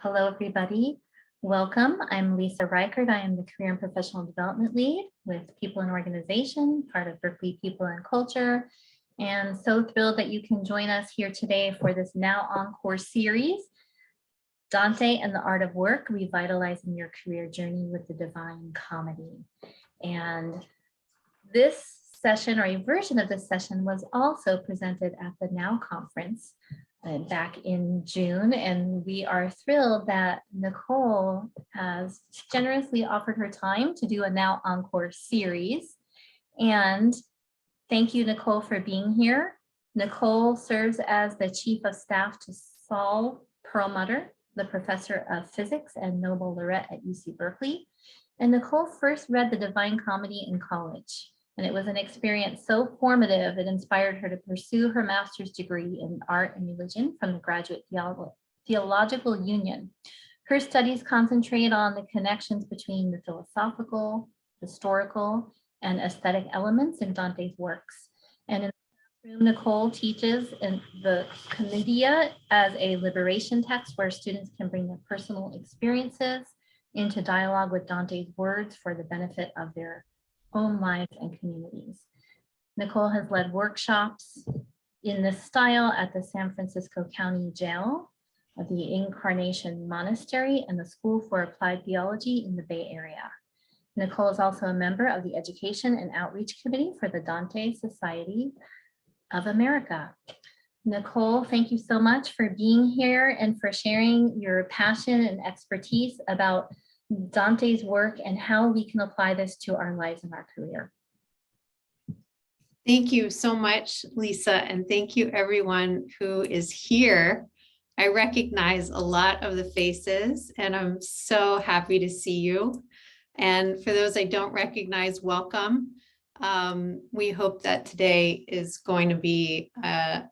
Hello, everybody. Welcome. I'm Lisa Reichert. I am the Career and Professional Development Lead with People and Organization, part of Berkeley People and Culture, and so thrilled that you can join us here today for this Now Encore series, Dante and the Art of Work, Revitalizing Your Career Journey with the Divine Comedy. And this session, or a version of this session, was also presented at the Now Conference back in June, and we are thrilled that Nicole has generously offered her time to do a Now Encore series. And thank you, Nicole, for being here. Nicole serves as the Chief of Staff to Saul Perlmutter, the Professor of Physics and Nobel Laureate at UC Berkeley. And Nicole first read the Divine Comedy in college. And it was an experience so formative, it inspired her to pursue her master's degree in art and religion from the Graduate Theological Union. Her studies concentrate on the connections between the philosophical, historical, and aesthetic elements in Dante's works. And in the classroom, Nicole teaches in the Commedia as a liberation text where students can bring their personal experiences into dialogue with Dante's words for the benefit of their own lives and communities. Nicole has led workshops in this style at the San Francisco County Jail, the Incarnation Monastery, and the School for Applied Theology in the Bay Area. Nicole is also a member of the Education and Outreach Committee for the Dante Society of America. Nicole, thank you so much for being here and for sharing your passion and expertise about Dante's work and how we can apply this to our lives and our career. Thank you so much, Lisa, and thank you everyone who is here. I recognize a lot of the faces and I'm so happy to see you. And for those I don't recognize, welcome. We hope that today is going to be a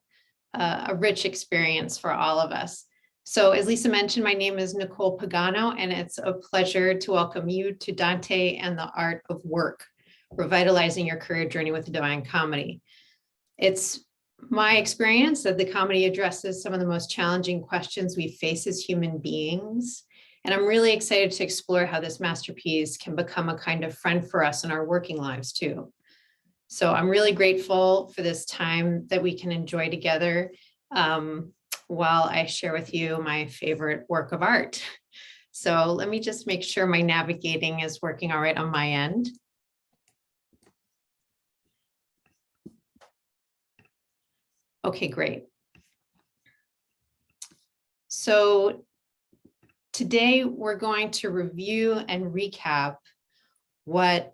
rich experience for all of us. So as Lisa mentioned, my name is Nicole Pagano, and it's a pleasure to welcome you to Dante and the Art of Work, Revitalizing Your Career Journey with the Divine Comedy. It's my experience that the comedy addresses some of the most challenging questions we face as human beings. And I'm really excited to explore how this masterpiece can become a kind of friend for us in our working lives too. So I'm really grateful for this time that we can enjoy together while I share with you my favorite work of art. So let me just make sure my navigating is working all right on my end. Okay, great. So today we're going to review and recap what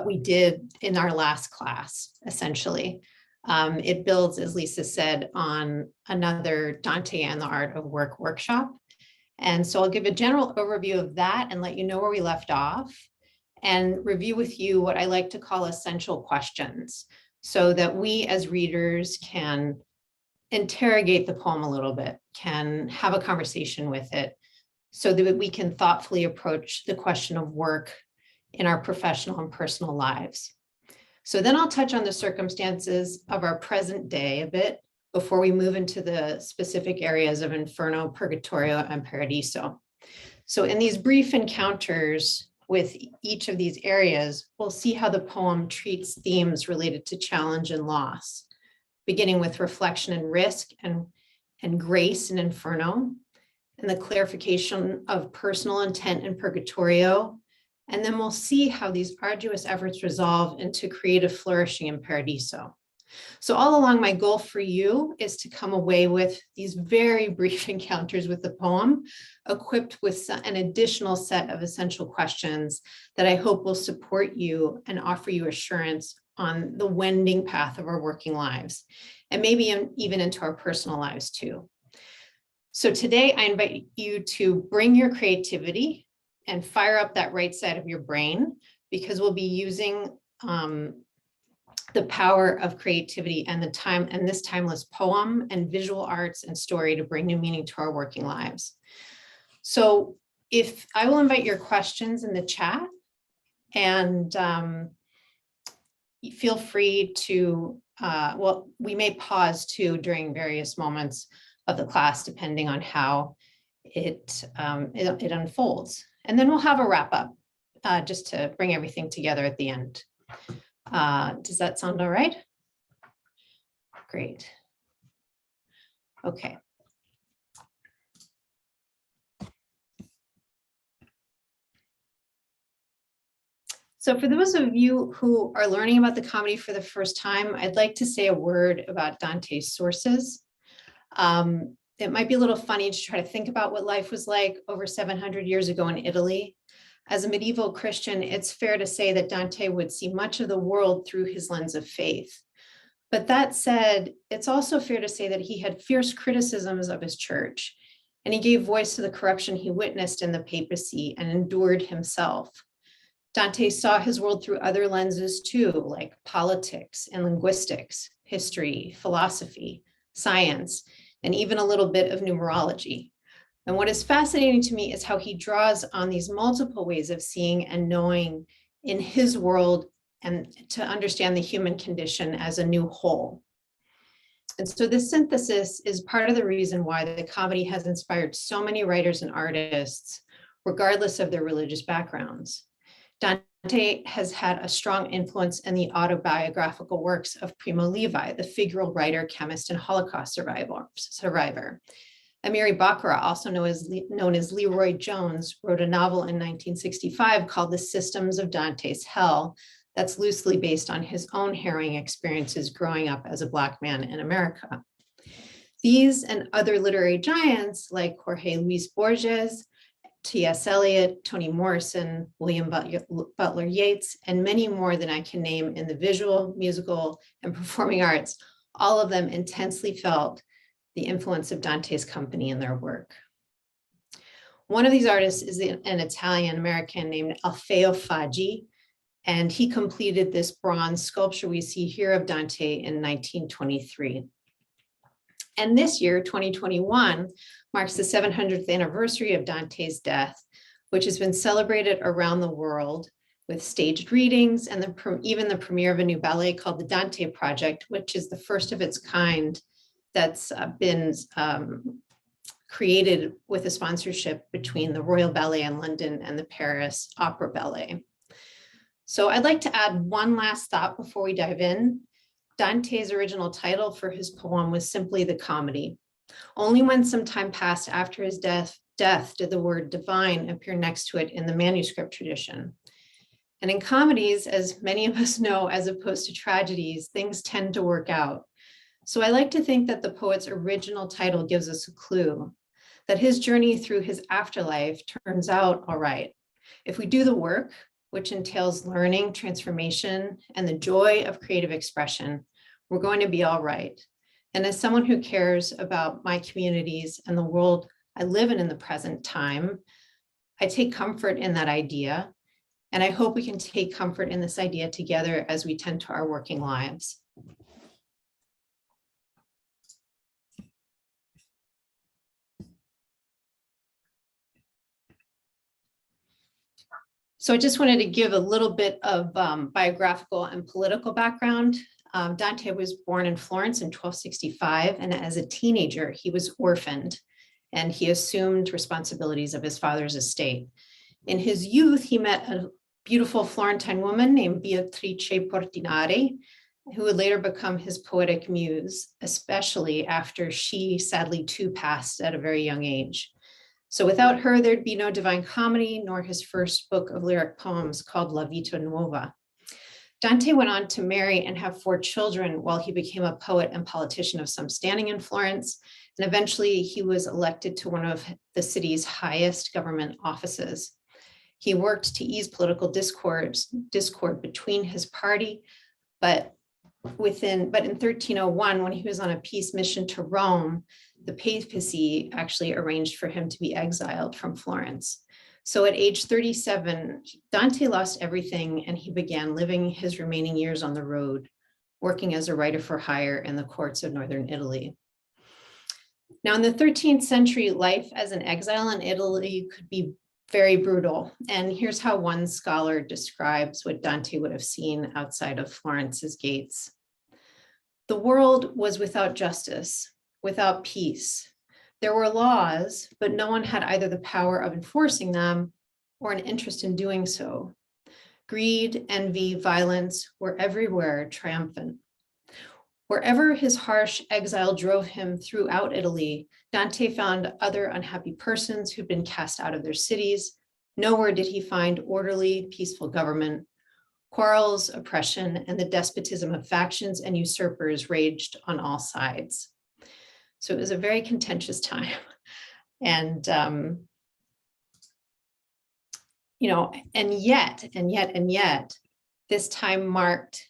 we did in our last class, essentially. It builds, as Lisa said, on another Dante and the Art of Work workshop. And so I'll give a general overview of that and let you know where we left off and review with you what I like to call essential questions so that we as readers can interrogate the poem a little bit, can have a conversation with it so that we can thoughtfully approach the question of work in our professional and personal lives. So then I'll touch on the circumstances of our present day a bit before we move into the specific areas of Inferno, Purgatorio, and Paradiso. So in these brief encounters with each of these areas, we'll see how the poem treats themes related to challenge and loss, beginning with reflection and risk and grace in Inferno, and the clarification of personal intent in Purgatorio. And then we'll see how these arduous efforts resolve into creative flourishing in Paradiso. So all along, my goal for you is to come away with these very brief encounters with the poem, equipped with an additional set of essential questions that I hope will support you and offer you assurance on the wending path of our working lives, and maybe even into our personal lives too. So today I invite you to bring your creativity and fire up that right side of your brain, because we'll be using the power of creativity and this timeless poem and visual arts and story to bring new meaning to our working lives. So if I will invite your questions in the chat, and feel free to, well, we may pause too during various moments of the class, depending on how it unfolds. And then we'll have a wrap up just to bring everything together at the end. Does that sound all right? Great. Okay. So for those of you who are learning about the comedy for the first time, I'd like to say a word about Dante's sources. It might be a little funny to try to think about what life was like over 700 years ago in Italy. As a medieval Christian, it's fair to say that Dante would see much of the world through his lens of faith. But that said, it's also fair to say that he had fierce criticisms of his church, and he gave voice to the corruption he witnessed in the papacy and endured himself. Dante saw his world through other lenses too, like politics and linguistics, history, philosophy, science, and even a little bit of numerology. And what is fascinating to me is how he draws on these multiple ways of seeing and knowing in his world and to understand the human condition as a new whole. And so this synthesis is part of the reason why the comedy has inspired so many writers and artists, regardless of their religious backgrounds. Dante has had a strong influence in the autobiographical works of Primo Levi, the figural writer, chemist, and Holocaust survivor. Amiri Baccarat, also known as Leroy Jones, wrote a novel in 1965 called The Systems of Dante's Hell that's loosely based on his own harrowing experiences growing up as a Black man in America. These and other literary giants like Jorge Luis Borges, T.S. Eliot, Toni Morrison, William Butler Yeats, and many more than I can name in the visual, musical, and performing arts, all of them intensely felt the influence of Dante's company in their work. One of these artists is an Italian-American named Alfeo Faggi, and he completed this bronze sculpture we see here of Dante in 1923. And this year, 2021, marks the 700th anniversary of Dante's death, which has been celebrated around the world with staged readings and even the premiere of a new ballet called the Dante Project, which is the first of its kind that's been created with a sponsorship between the Royal Ballet in London and the Paris Opera Ballet. So I'd like to add one last thought before we dive in. Dante's original title for his poem was simply The Comedy. Only when some time passed after his death did the word divine appear next to it in the manuscript tradition. And in comedies, as many of us know, as opposed to tragedies, things tend to work out. So I like to think that the poet's original title gives us a clue, that his journey through his afterlife turns out all right. If we do the work, which entails learning, transformation, and the joy of creative expression, we're going to be all right. And as someone who cares about my communities and the world I live in the present time, I take comfort in that idea. And I hope we can take comfort in this idea together as we tend to our working lives. So I just wanted to give a little bit of biographical and political background. Dante was born in Florence in 1265, and as a teenager, he was orphaned, and he assumed responsibilities of his father's estate. In his youth, he met a beautiful Florentine woman named Beatrice Portinari, who would later become his poetic muse, especially after she sadly too passed at a very young age. So without her, there'd be no Divine Comedy, nor his first book of lyric poems called La Vita Nuova. Dante went on to marry and have 4 children while he became a poet and politician of some standing in Florence. And eventually he was elected to one of the city's highest government offices. He worked to ease political discord between his party, but in 1301, when he was on a peace mission to Rome, the papacy actually arranged for him to be exiled from Florence. So at age 37, Dante lost everything and he began living his remaining years on the road, working as a writer for hire in the courts of northern Italy. Now in the 13th century, life as an exile in Italy could be very brutal. And here's how one scholar describes what Dante would have seen outside of Florence's gates. The world was without justice, without peace, There were laws, but no one had either the power of enforcing them or an interest in doing so. Greed, envy, violence were everywhere triumphant. Wherever his harsh exile drove him throughout Italy, Dante found other unhappy persons who'd been cast out of their cities. Nowhere did he find orderly, peaceful government. Quarrels, oppression, and the despotism of factions and usurpers raged on all sides. So it was a very contentious time. And, and yet, this time marked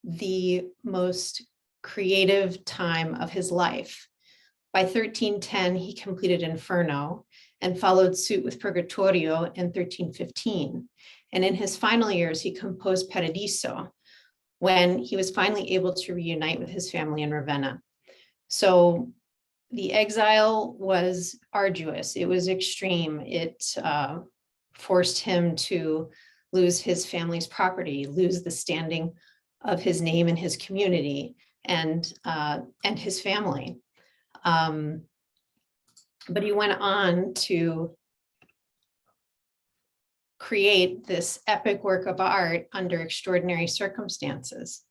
the most creative time of his life. By 1310, he completed Inferno and followed suit with Purgatorio in 1315. And in his final years, he composed Paradiso when he was finally able to reunite with his family in Ravenna. So the exile was arduous. It was extreme. It forced him to lose his family's property, lose the standing of his name in his community and his family. But he went on to create this epic work of art under extraordinary circumstances.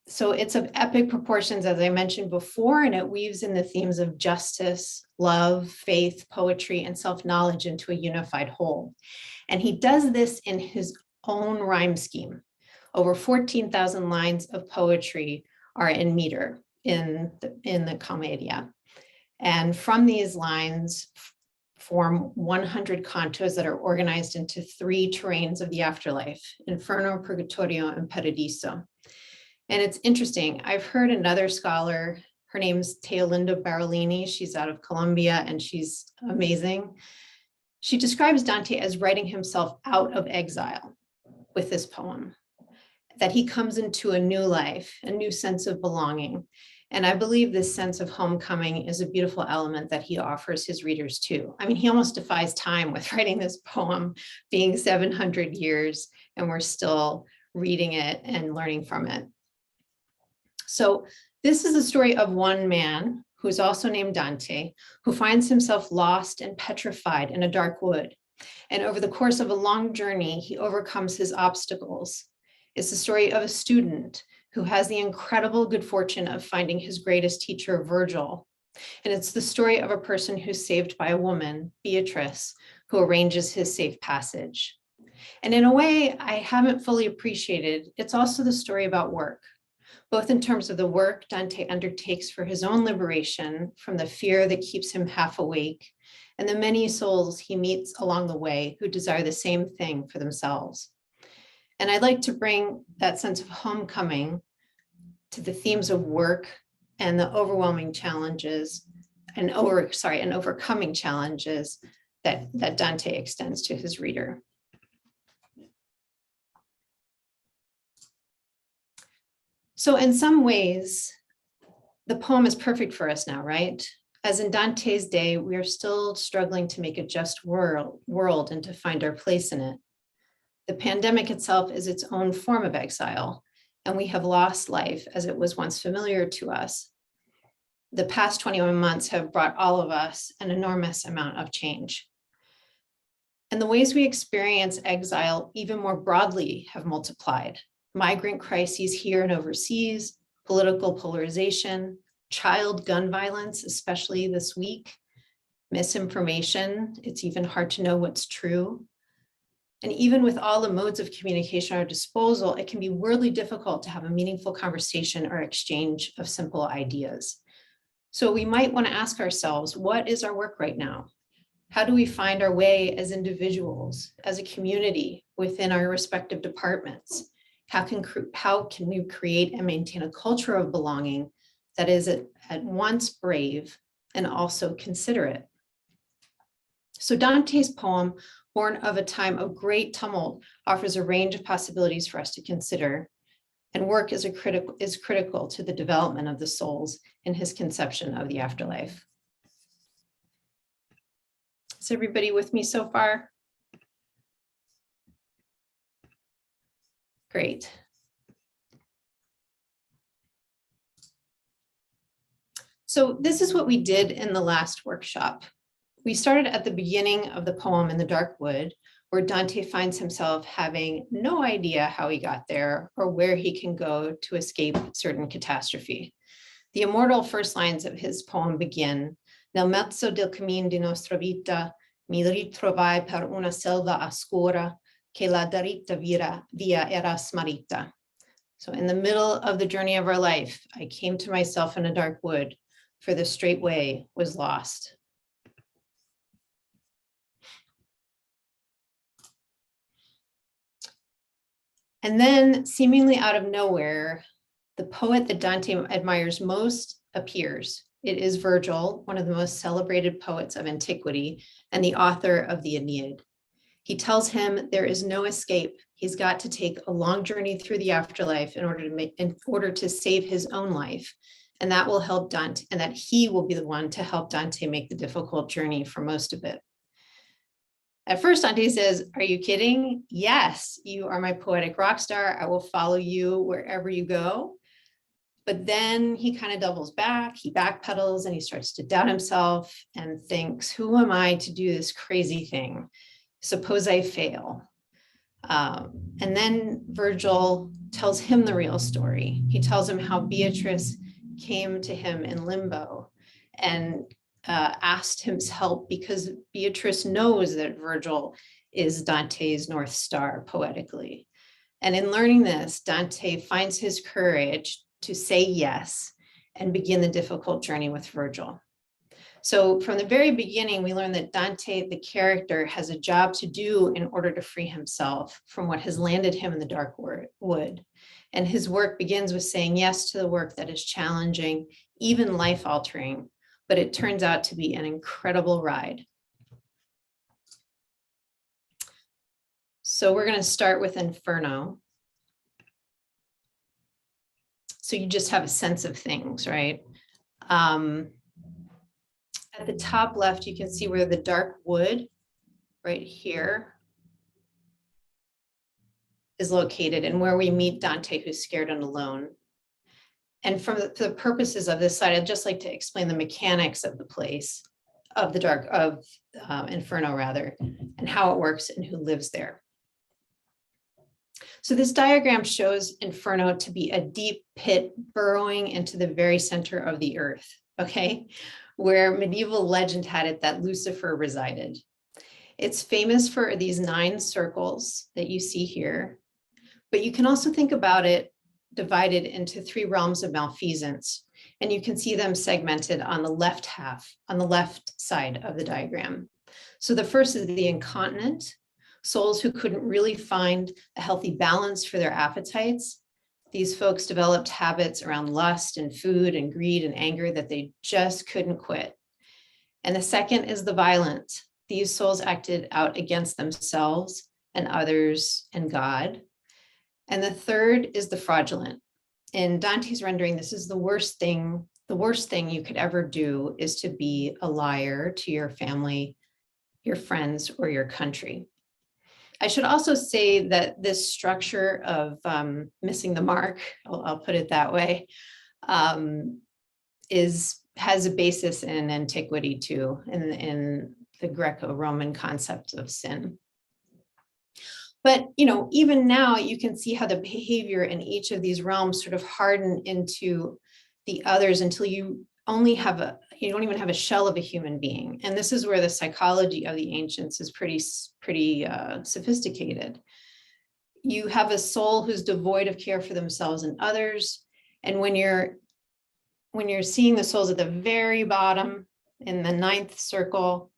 So it's of epic proportions, as I mentioned before, and it weaves in the themes of justice, love, faith, poetry, and self-knowledge into a unified whole. And he does this in his own rhyme scheme. Over 14,000 lines of poetry are in meter in the Commedia. And from these lines form 100 cantos that are organized into 3 terrains of the afterlife: Inferno, Purgatorio, and Paradiso. And it's interesting, I've heard another scholar, her name's Teolinda Barolini, she's out of Colombia and she's amazing. She describes Dante as writing himself out of exile with this poem, that he comes into a new life, a new sense of belonging. And I believe this sense of homecoming is a beautiful element that he offers his readers too. I mean, he almost defies time with writing this poem, being 700 years, and we're still reading it and learning from it. So this is the story of one man who's also named Dante, who finds himself lost and petrified in a dark wood. And over the course of a long journey, he overcomes his obstacles. It's the story of a student who has the incredible good fortune of finding his greatest teacher, Virgil. And it's the story of a person who's saved by a woman, Beatrice, who arranges his safe passage. And in a way I haven't fully appreciated, it's also the story about work, both in terms of the work Dante undertakes for his own liberation from the fear that keeps him half awake, and the many souls he meets along the way who desire the same thing for themselves. And I'd like to bring that sense of homecoming to the themes of work and the overwhelming challenges and overcoming challenges that Dante extends to his reader. So in some ways, the poem is perfect for us now, right? As in Dante's day, we are still struggling to make a just world and to find our place in it. The pandemic itself is its own form of exile, and we have lost life as it was once familiar to us. The past 21 months have brought all of us an enormous amount of change. And the ways we experience exile even more broadly have multiplied. Migrant crises here and overseas, political polarization, child gun violence, especially this week, misinformation, it's even hard to know what's true. And even with all the modes of communication at our disposal, it can be weirdly difficult to have a meaningful conversation or exchange of simple ideas. So we might want to ask ourselves, what is our work right now? How do we find our way as individuals, as a community within our respective departments? How can we create and maintain a culture of belonging that is at once brave and also considerate? So Dante's poem, born of a time of great tumult, offers a range of possibilities for us to consider, and work is critical to the development of the souls in his conception of the afterlife. Is everybody with me so far? Great. So this is what we did in the last workshop. We started at the beginning of the poem in the Dark Wood, where Dante finds himself having no idea how he got there or where he can go to escape certain catastrophe. The immortal first lines of his poem begin, Nel mezzo del cammin di nostra vita, mi ritrovai per una selva oscura, che la diritta via era smarrita. So in the middle of the journey of our life, I came to myself in a dark wood, for the straight way was lost. And then, seemingly out of nowhere, the poet that Dante admires most appears. It is Virgil, one of the most celebrated poets of antiquity and the author of the Aeneid. He tells him there is no escape. He's got to take a long journey through the afterlife in order to save his own life. And that will help Dante, and that he will be the one to help Dante make the difficult journey for most of it. At first, Dante says, are you kidding? Yes, you are my poetic rock star. I will follow you wherever you go. But then he kind of doubles back, he backpedals, and he starts to doubt himself and thinks, who am I to do this crazy thing? Suppose I fail. And then Virgil tells him the real story. He tells him how Beatrice came to him in limbo and asked him help because Beatrice knows that Virgil is Dante's North Star poetically. And in learning this, Dante finds his courage to say yes and begin the difficult journey with Virgil. So from the very beginning, we learn that Dante, the character, has a job to do in order to free himself from what has landed him in the dark wood. And his work begins with saying yes to the work that is challenging, even life-altering, but it turns out to be an incredible ride. So we're going to start with Inferno. So you just have a sense of things, right? At the top left, you can see where the dark wood right here is located and where we meet Dante, who's scared and alone. And for the purposes of this slide, I'd just like to explain the mechanics of the place, of the Inferno rather, and how it works and who lives there. So this diagram shows Inferno to be a deep pit burrowing into the very center of the earth, okay? Where medieval legend had it that Lucifer resided. It's famous for these 9 circles that you see here, but you can also think about it divided into 3 realms of malfeasance, and you can see them segmented on the left side of the diagram. So the first is the incontinent, souls who couldn't really find a healthy balance for their appetites. These folks developed habits around lust and food and greed and anger that they just couldn't quit. And the second is the violent. These souls acted out against themselves and others and God. And the third is the fraudulent. In Dante's rendering, this is the worst thing you could ever do is to be a liar to your family, your friends, or your country. I should also say that this structure of missing the mark, I'll put it that way, has a basis in antiquity too, in the Greco-Roman concept of sin. But even now you can see how the behavior in each of these realms sort of harden into the others until you don't even have a shell of a human being. And this is where the psychology of the ancients is pretty sophisticated. You have a soul who's devoid of care for themselves and others. And when you're seeing the souls at the very bottom in the 9th circle,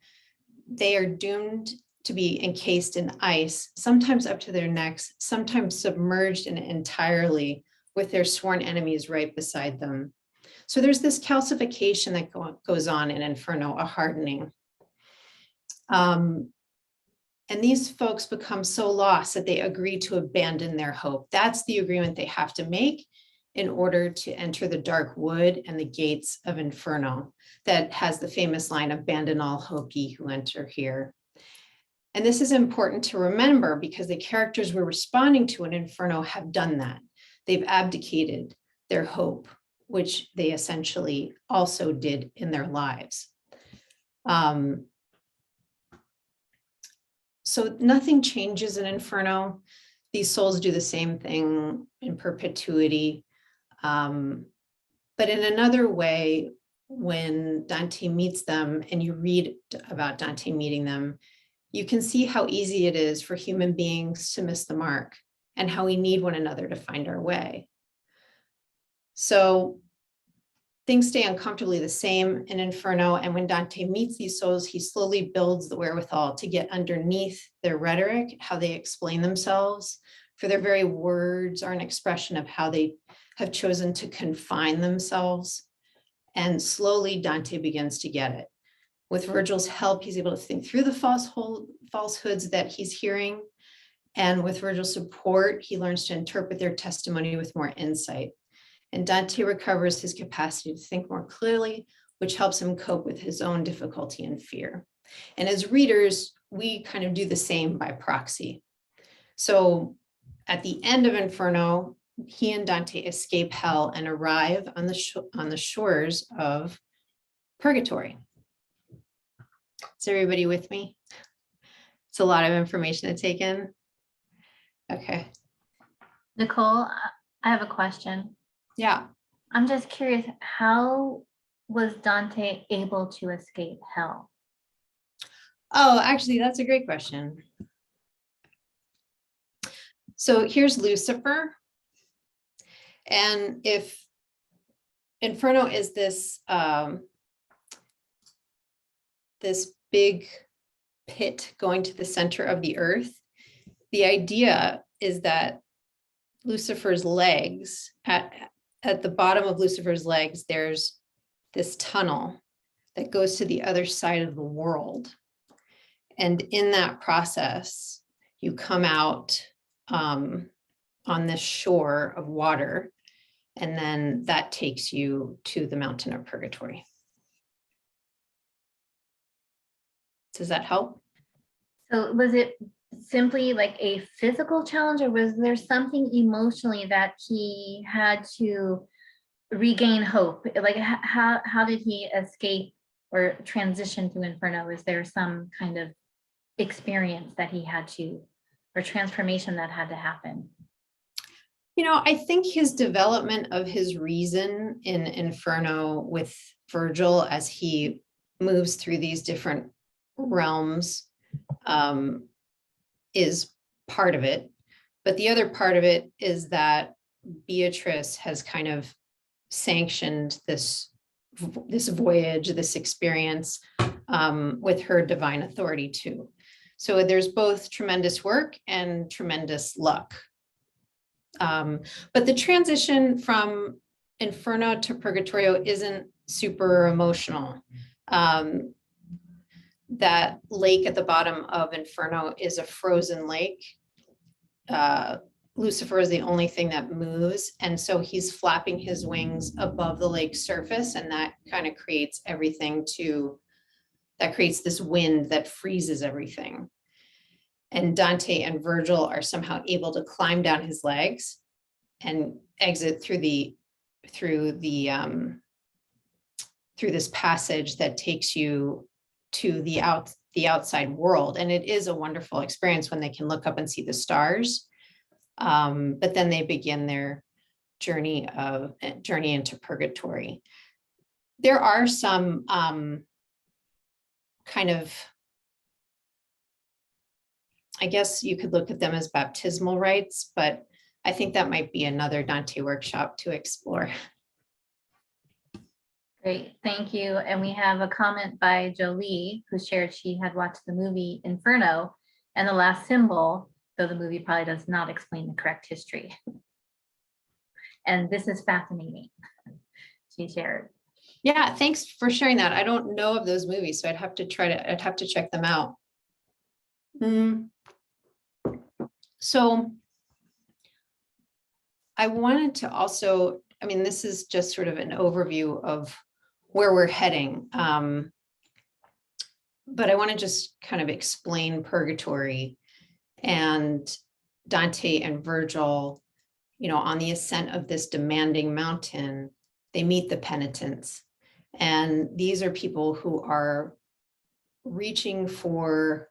they are doomed to be encased in ice, sometimes up to their necks, sometimes submerged in it entirely with their sworn enemies right beside them. So there's this calcification that goes on in Inferno, a hardening. And these folks become so lost that they agree to abandon their hope. That's the agreement they have to make in order to enter the dark wood and the gates of Inferno that has the famous line, abandon all hope ye who enter here. And this is important to remember because the characters we're responding to in Inferno have done that. They've abdicated their hope which they essentially also did in their lives. So nothing changes in Inferno. These souls do the same thing in perpetuity. But in another way, when Dante meets them and you read about Dante meeting them, you can see how easy it is for human beings to miss the mark and how we need one another to find our way. So things stay uncomfortably the same in Inferno. And when Dante meets these souls, he slowly builds the wherewithal to get underneath their rhetoric, how they explain themselves, for their very words are an expression of how they have chosen to confine themselves. And slowly Dante begins to get it. With Virgil's help, he's able to think through the falsehoods that he's hearing. And with Virgil's support, he learns to interpret their testimony with more insight. And Dante recovers his capacity to think more clearly, which helps him cope with his own difficulty and fear. And as readers, we kind of do the same by proxy. So at the end of Inferno, he and Dante escape hell and arrive on the shores of purgatory. Is everybody with me? It's a lot of information to take in. Okay. Nicole, I have a question. Yeah. I'm just curious, how was Dante able to escape hell? Oh, actually, that's a great question. So here's Lucifer. And if Inferno is this, this big pit going to the center of the earth, the idea is that Lucifer's legs, at the bottom of Lucifer's legs, there's this tunnel that goes to the other side of the world. And in that process, you come out on this shore of water, and then that takes you to the mountain of purgatory. Does that help? So was it simply like a physical challenge, or was there something emotionally that he had to regain hope? Like how did he escape or transition through Inferno? Is there some kind of experience that he had to, or transformation that had to happen? You know, I think his development of his reason in Inferno with Virgil as he moves through these different realms is part of it. But the other part of it is that Beatrice has kind of sanctioned this voyage, this experience with her divine authority too. So there's both tremendous work and tremendous luck. But the transition from Inferno to Purgatorio isn't super emotional. That lake at the bottom of Inferno is a frozen lake. Lucifer is the only thing that moves. And so he's flapping his wings above the lake's surface, and that kind of creates that creates this wind that freezes everything. And Dante and Virgil are somehow able to climb down his legs and exit through this passage that takes you to the outside world. And it is a wonderful experience when they can look up and see the stars. But then they begin their journey into purgatory. There are some kind of, I guess you could look at them as baptismal rites, but I think that might be another Dante workshop to explore. Great, thank you. And we have a comment by Jolie, who shared she had watched the movie Inferno, and the last symbol, though the movie probably does not explain the correct history. And this is fascinating, she shared. Yeah, thanks for sharing that. I don't know of those movies, so I'd have to check them out. So I wanted to also, I mean, this is just sort of an overview of where we're heading. But I want to just kind of explain purgatory and Dante and Virgil, you know, on the ascent of this demanding mountain. they meet the penitents. And these are people who are reaching for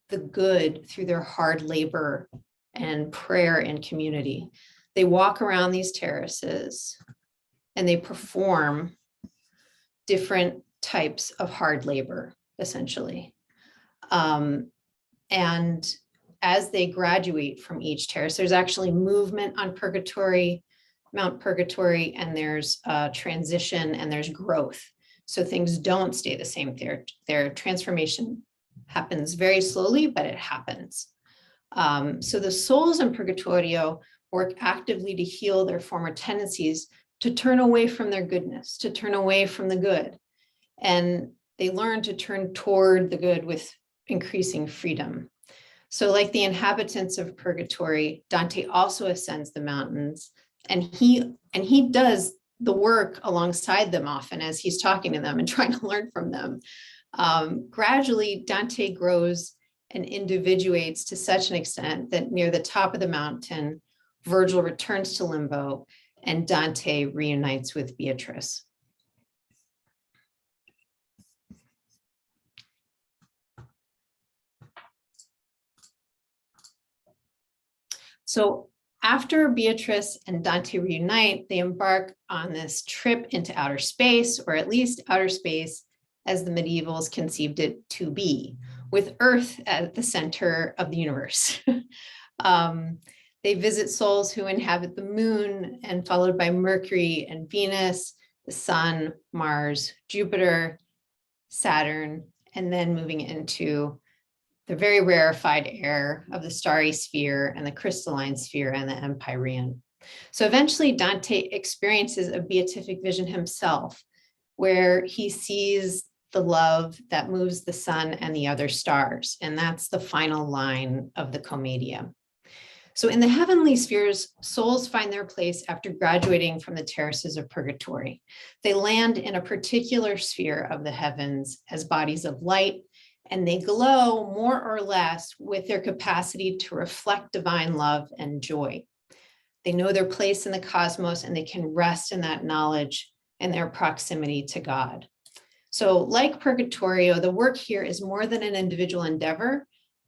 the good through their hard labor and prayer and community. They walk around these terraces and they perform different types of hard labor, essentially. And as they graduate from each terrace, there's actually movement on Mount Purgatory, and there's transition and there's growth. So things don't stay the same. Their transformation happens very slowly, but it happens. So the souls in Purgatorio work actively to heal their former tendencies to turn away from their goodness, to turn away from the good. And they learn to turn toward the good with increasing freedom. So like the inhabitants of Purgatory, Dante also ascends the mountains, and he does the work alongside them often as he's talking to them and trying to learn from them. Gradually, Dante grows and individuates to such an extent that near the top of the mountain, Virgil returns to Limbo and Dante reunites with Beatrice. So after Beatrice and Dante reunite, they embark on this trip into outer space, or at least outer space as the medievals conceived it to be, with Earth at the center of the universe. They visit souls who inhabit the moon, and followed by Mercury and Venus, the Sun, Mars, Jupiter, Saturn, and then moving into the very rarefied air of the starry sphere and the crystalline sphere and the Empyrean. So eventually Dante experiences a beatific vision himself, where he sees the love that moves the sun and the other stars. And that's the final line of the Commedia. So in the heavenly spheres, souls find their place after graduating from the terraces of Purgatory. They land in a particular sphere of the heavens as bodies of light, and they glow more or less with their capacity to reflect divine love and joy. They know their place in the cosmos, and they can rest in that knowledge and their proximity to God. So like Purgatorio, the work here is more than an individual endeavor.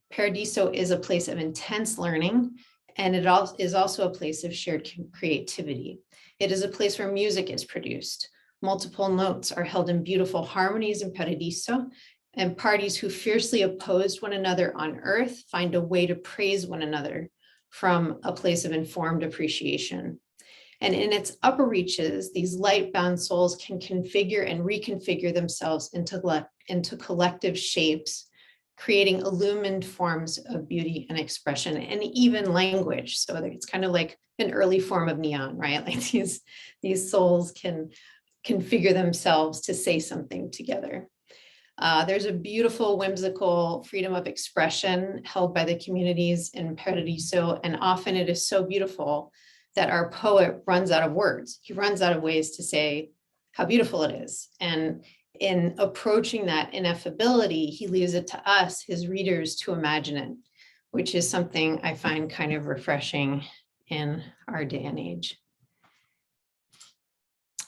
Paradiso is a place of intense learning, and it is also a place of shared creativity. It is a place where music is produced. Multiple notes are held in beautiful harmonies in Paradiso, and parties who fiercely opposed one another on earth find a way to praise one another from a place of informed appreciation. And in its upper reaches, these light-bound souls can configure and reconfigure themselves into collective shapes, creating illumined forms of beauty and expression, and even language. So it's kind of like an early form of neon, right? Like these souls can configure themselves to say something together. There's a beautiful, whimsical freedom of expression held by the communities in Paradiso, and often it is so beautiful that our poet runs out of words. He runs out of ways to say how beautiful it is. And in approaching that ineffability, he leaves it to us, his readers, to imagine it, which is something I find kind of refreshing in our day and age.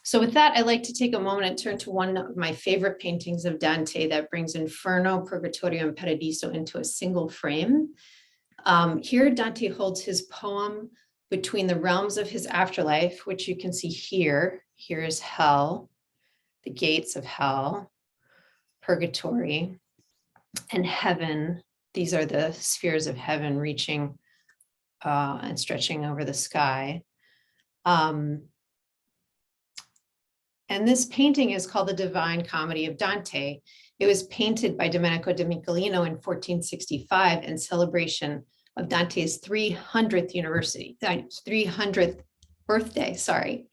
So with that, I'd like to take a moment and turn to one of my favorite paintings of Dante that brings Inferno, Purgatorio, and Paradiso into a single frame. Here, Dante holds his poem between the realms of his afterlife, which you can see here. Here is hell, the gates of hell, purgatory, and heaven. These are the spheres of heaven reaching and stretching over the sky. And this painting is called the Divine Comedy of Dante. It was painted by Domenico de Michelino in 1465 in celebration of Dante's 300th birthday, sorry.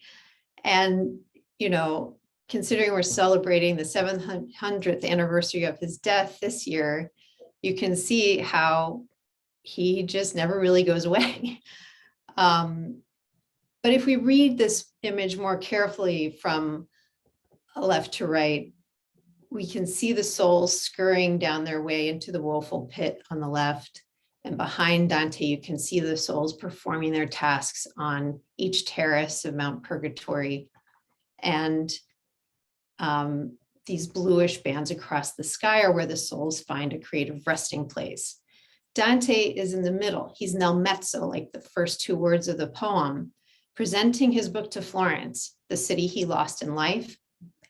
And, you know, considering we're celebrating the 700th anniversary of his death this year, you can see how he just never really goes away. But if we read this image more carefully from left to right, we can see the souls scurrying down their way into the woeful pit on the left. And behind Dante, you can see the souls performing their tasks on each terrace of Mount Purgatory. And these bluish bands across the sky are where the souls find a creative resting place. Dante is in the middle. He's nel mezzo, like the first two words of the poem, presenting his book to Florence, the city he lost in life.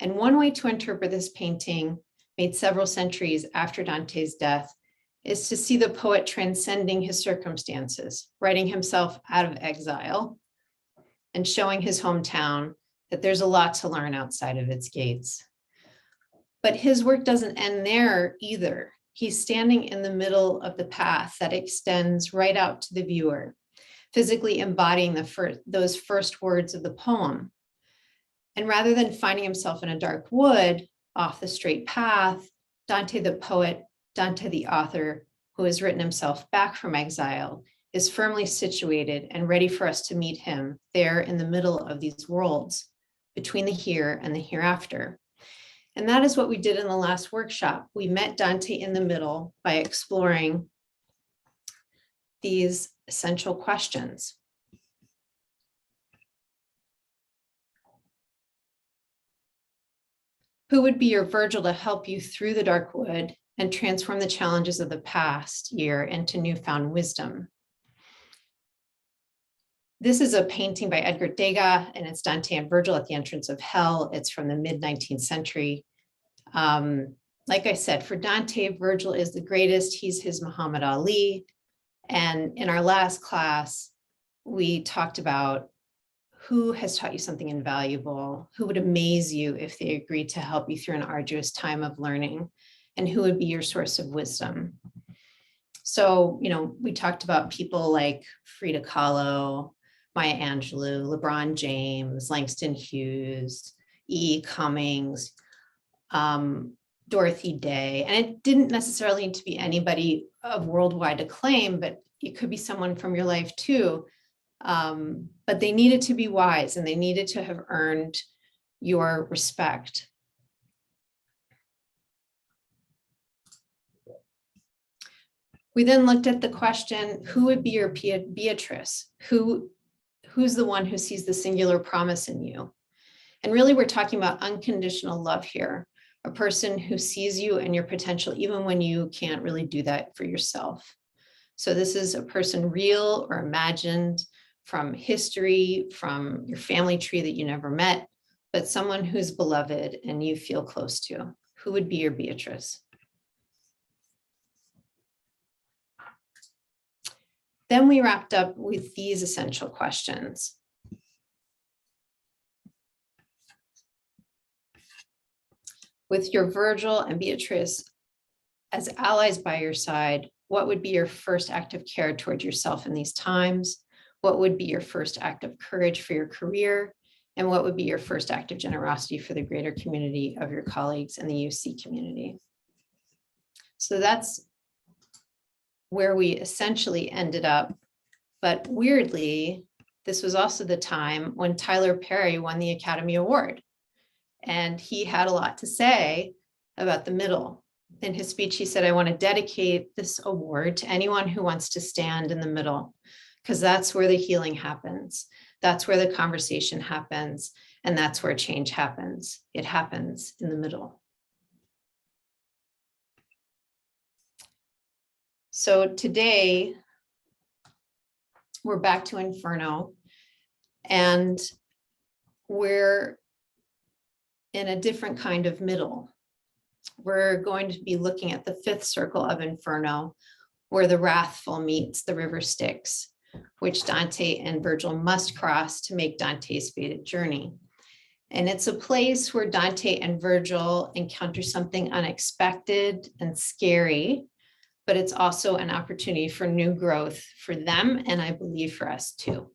And one way to interpret this painting, made several centuries after Dante's death, is to see the poet transcending his circumstances, writing himself out of exile and showing his hometown that there's a lot to learn outside of its gates. But his work doesn't end there either. He's standing in the middle of the path that extends right out to the viewer, physically embodying those first words of the poem. And rather than finding himself in a dark wood off the straight path, Dante the poet, Dante the author, who has written himself back from exile, is firmly situated and ready for us to meet him there in the middle of these worlds, between the here and the hereafter. And that is what we did in the last workshop. We met Dante in the middle by exploring these essential questions. Who would be your Virgil to help you through the dark wood and transform the challenges of the past year into newfound wisdom? This is a painting by Edgar Degas, and it's Dante and Virgil at the entrance of hell. It's from the mid-19th century. Like I said, for Dante, Virgil is the greatest. He's his Muhammad Ali. And in our last class, we talked about who has taught you something invaluable, who would amaze you if they agreed to help you through an arduous time of learning, and who would be your source of wisdom. So, we talked about people like Frida Kahlo, Maya Angelou, LeBron James, Langston Hughes, E. Cummings, Dorothy Day. And it didn't necessarily need to be anybody of worldwide acclaim, but it could be someone from your life too. But they needed to be wise and they needed to have earned your respect. We then looked at the question, who would be your Beatrice? Who's the one who sees the singular promise in you? And really, we're talking about unconditional love here, a person who sees you and your potential, even when you can't really do that for yourself. So this is a person real or imagined from history, from your family tree that you never met, but someone who's beloved and you feel close to. Who would be your Beatrice? Then we wrapped up with these essential questions. With your Virgil and Beatrice as allies by your side, what would be your first act of care towards yourself in these times? What would be your first act of courage for your career? And what would be your first act of generosity for the greater community of your colleagues in the UC community? So that's where we essentially ended up. But weirdly, this was also the time when Tyler Perry won the Academy Award. And he had a lot to say about the middle. In his speech, he said, I want to dedicate this award to anyone who wants to stand in the middle, because that's where the healing happens. That's where the conversation happens. And that's where change happens. It happens in the middle. So today, we're back to Inferno, and we're in a different kind of middle. We're going to be looking at the fifth circle of Inferno, where the wrathful meets the river Styx, which Dante and Virgil must cross to make Dante's fated journey. And it's a place where Dante and Virgil encounter something unexpected and scary, but it's also an opportunity for new growth for them, and I believe for us too.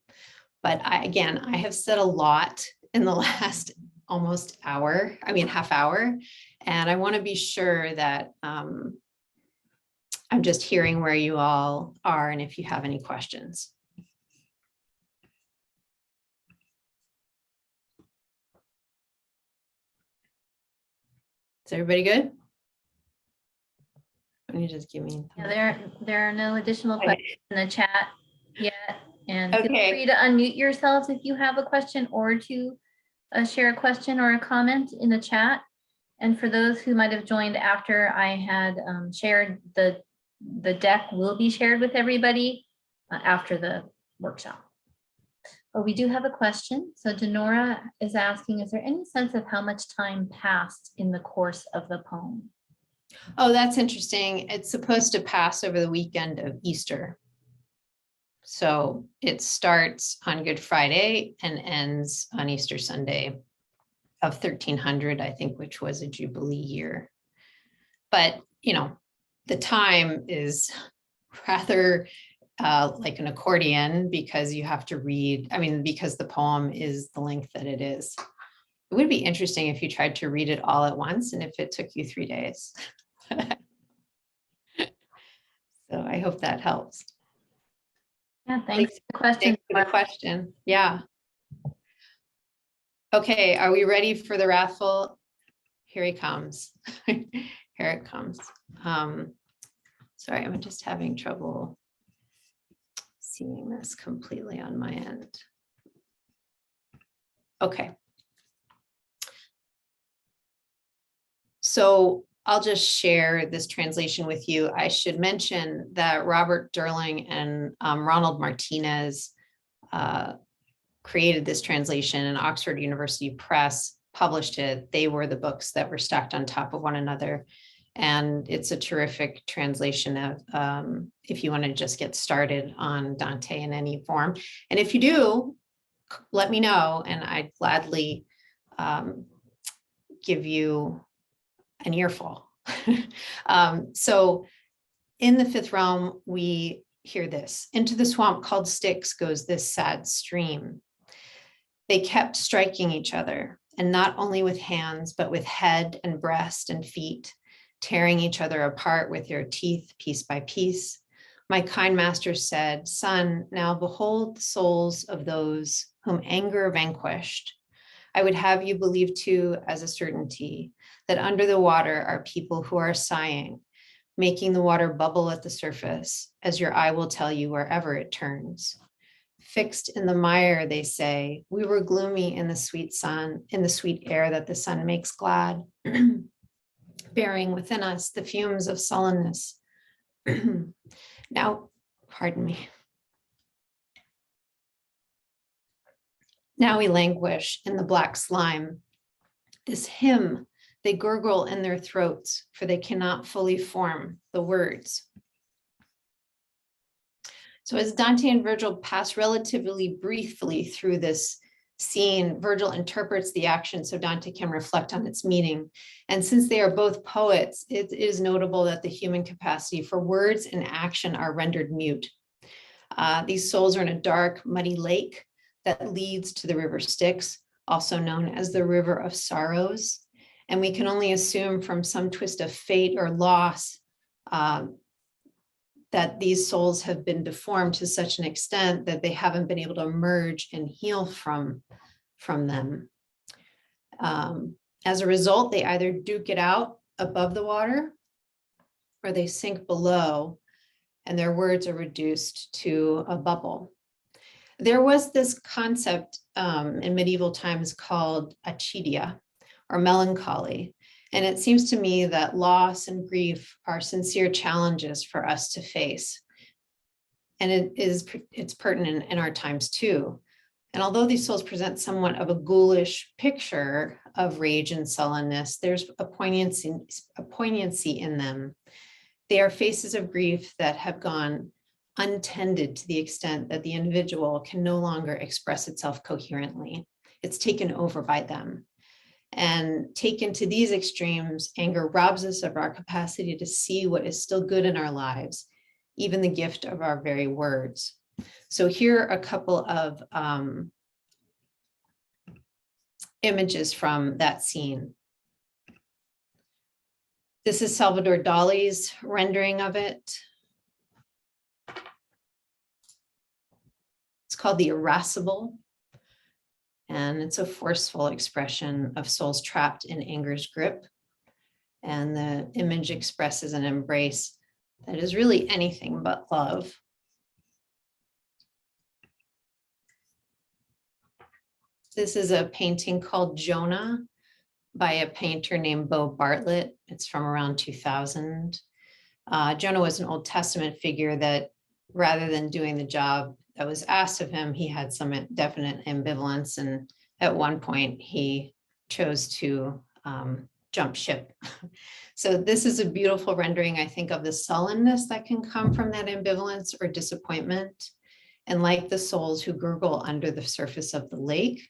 But I have said a lot in the last almost hour, half hour, and I want to be sure that I'm just hearing where you all are and if you have any questions. Is everybody good? Can you just give me? Yeah, there are no additional questions in the chat yet. And feel Okay. free to unmute yourselves if you have a question or to share a question or a comment in the chat. And for those who might have joined after I had shared, the deck will be shared with everybody after the workshop. But we do have a question. So Denora is asking, is there any sense of how much time passed in the course of the poem? Oh, that's interesting. It's supposed to pass over the weekend of Easter. So it starts on Good Friday and ends on Easter Sunday of 1300, I think, which was a Jubilee year. But, you know, the time is rather like an accordion because you have to read, I mean, because the poem is the length that it is. It would be interesting if you tried to read it all at once and if it took you 3 days. So I hope that helps. Yeah, thanks for the question. Thanks for the question. Yeah. Okay, are we ready for the wrathful? Here he comes. Here it comes. Sorry, I'm just having trouble seeing this completely on my end. Okay. So I'll just share this translation with you. I should mention that Robert Durling and Ronald Martinez created this translation, and Oxford University Press published it. They were the books that were stacked on top of one another. And it's a terrific translation of if you want to just get started on Dante in any form. And if you do, let me know, and I'd gladly give you an earful. So in the fifth realm, we hear this: into the swamp called Styx goes this sad stream. They kept striking each other, and not only with hands, but with head and breast and feet, tearing each other apart with their teeth piece by piece. My kind master said, son, now behold the souls of those whom anger vanquished. I would have you believe too, as a certainty, that under the water are people who are sighing, making the water bubble at the surface, as your eye will tell you wherever it turns. Fixed in the mire, they say, we were gloomy in the sweet sun, in the sweet air that the sun makes glad, bearing within us the fumes of sullenness. Now, pardon me. Now we languish in the black slime. This hymn they gurgle in their throats, for they cannot fully form the words. So as Dante and Virgil pass relatively briefly through this scene, Virgil interprets the action so Dante can reflect on its meaning. And since they are both poets, it is notable that the human capacity for words and action are rendered mute. These souls are in a dark, muddy lake that leads to the river Styx, also known as the River of Sorrows. And we can only assume from some twist of fate or loss that these souls have been deformed to such an extent that they haven't been able to emerge and heal from them. As a result, they either duke it out above the water or they sink below and their words are reduced to a bubble. There was this concept in medieval times called acedia, or melancholy. And it seems to me that loss and grief are sincere challenges for us to face. And it's pertinent in our times too. And although these souls present somewhat of a ghoulish picture of rage and sullenness, there's a poignancy in them. They are faces of grief that have gone untended to the extent that the individual can no longer express itself coherently. It's taken over by them. And taken to these extremes, anger robs us of our capacity to see what is still good in our lives, even the gift of our very words. So here are a couple of images from that scene. This is Salvador Dali's rendering of it. It's called The Irascible. And it's a forceful expression of souls trapped in anger's grip. And the image expresses an embrace that is really anything but love. This is a painting called Jonah by a painter named Bo Bartlett. It's from around 2000. Jonah was an Old Testament figure that rather than doing the job that was asked of him, he had some definite ambivalence. And at one point he chose to jump ship. So this is a beautiful rendering, I think, of the sullenness that can come from that ambivalence or disappointment. And like the souls who gurgle under the surface of the lake,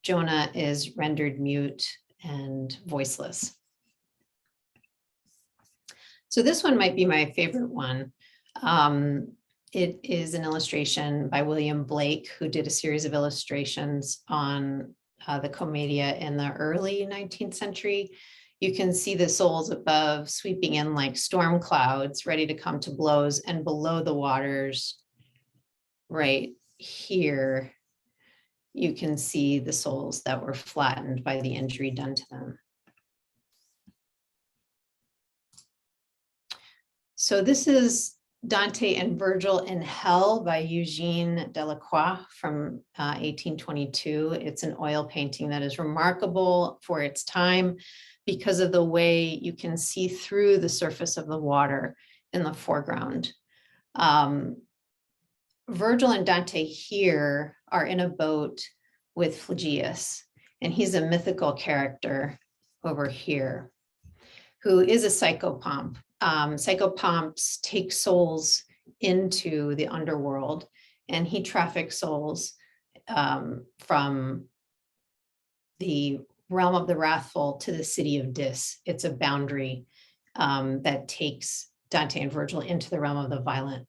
Jonah is rendered mute and voiceless. So this one might be my favorite one. It is an illustration by William Blake, who did a series of illustrations on the Commedia in the early 19th century. You can see the souls above sweeping in like storm clouds, ready to come to blows, and below the waters right here, you can see the souls that were flattened by the injury done to them. So this is Dante and Virgil in Hell by Eugene Delacroix from 1822. It's an oil painting that is remarkable for its time because of the way you can see through the surface of the water in the foreground. Virgil and Dante here are in a boat with Phlegyas, and he's a mythical character over here who is a psychopomp. Psychopomps take souls into the underworld, and he traffics souls from the realm of the wrathful to the city of Dis. It's a boundary that takes Dante and Virgil into the realm of the violent.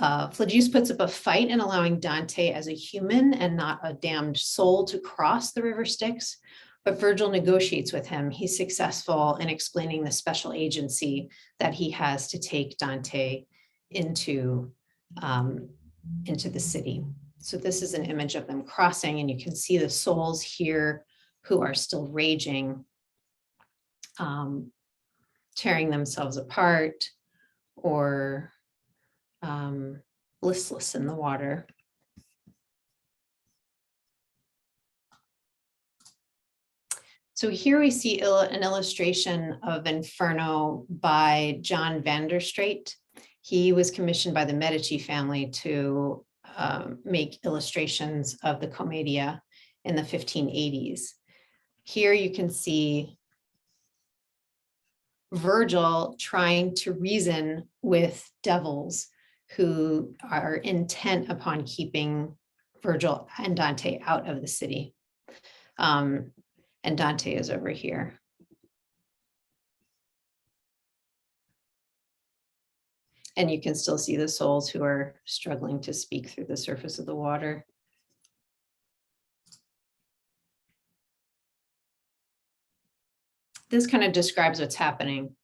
Phlegyas puts up a fight in allowing Dante as a human and not a damned soul to cross the river Styx, but Virgil negotiates with him. He's successful in explaining the special agency that he has to take Dante into the city. So this is an image of them crossing, and you can see the souls here who are still raging, tearing themselves apart or listless in the water. So here we see an illustration of Inferno by John van der Straet. He was commissioned by the Medici family to make illustrations of the Commedia in the 1580s. Here you can see Virgil trying to reason with devils who are intent upon keeping Virgil and Dante out of the city. And Dante is over here. And you can still see the souls who are struggling to speak through the surface of the water. This kind of describes what's happening.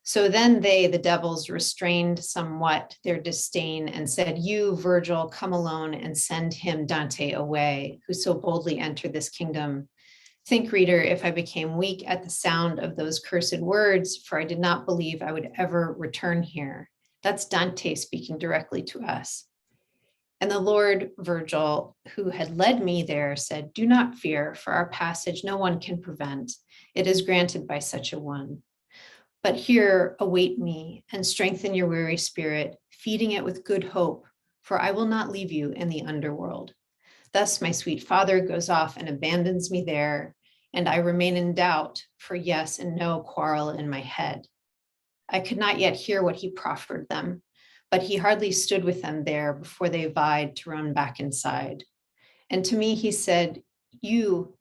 So then they, the devils, restrained somewhat their disdain and said, "You, Virgil, come alone and send him, Dante, away, who so boldly entered this kingdom. Think, reader, if I became weak at the sound of those cursed words, for I did not believe I would ever return here." That's Dante speaking directly to us. And the Lord, Virgil, who had led me there, said, "Do not fear, for our passage no one can prevent. It is granted by such a one. But here await me and strengthen your weary spirit, feeding it with good hope, for I will not leave you in the underworld." Thus my sweet father goes off and abandons me there, and I remain in doubt, for yes and no quarrel in my head. I could not yet hear what he proffered them, but he hardly stood with them there before they vied to run back inside. And to me he said, "You,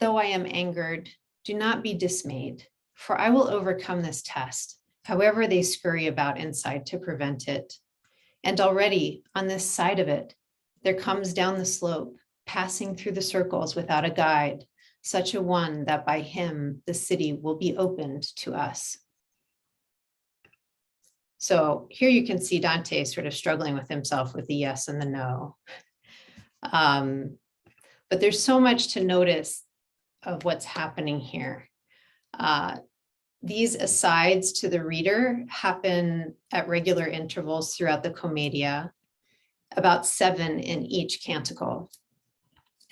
though I am angered, do not be dismayed, for I will overcome this test, however they scurry about inside to prevent it. And already on this side of it, there comes down the slope, passing through the circles without a guide, such a one that by him the city will be opened to us." So here you can see Dante sort of struggling with himself with the yes and the no. But there's so much to notice of what's happening here. These asides to the reader happen at regular intervals throughout the Commedia, about 7 in each canticle.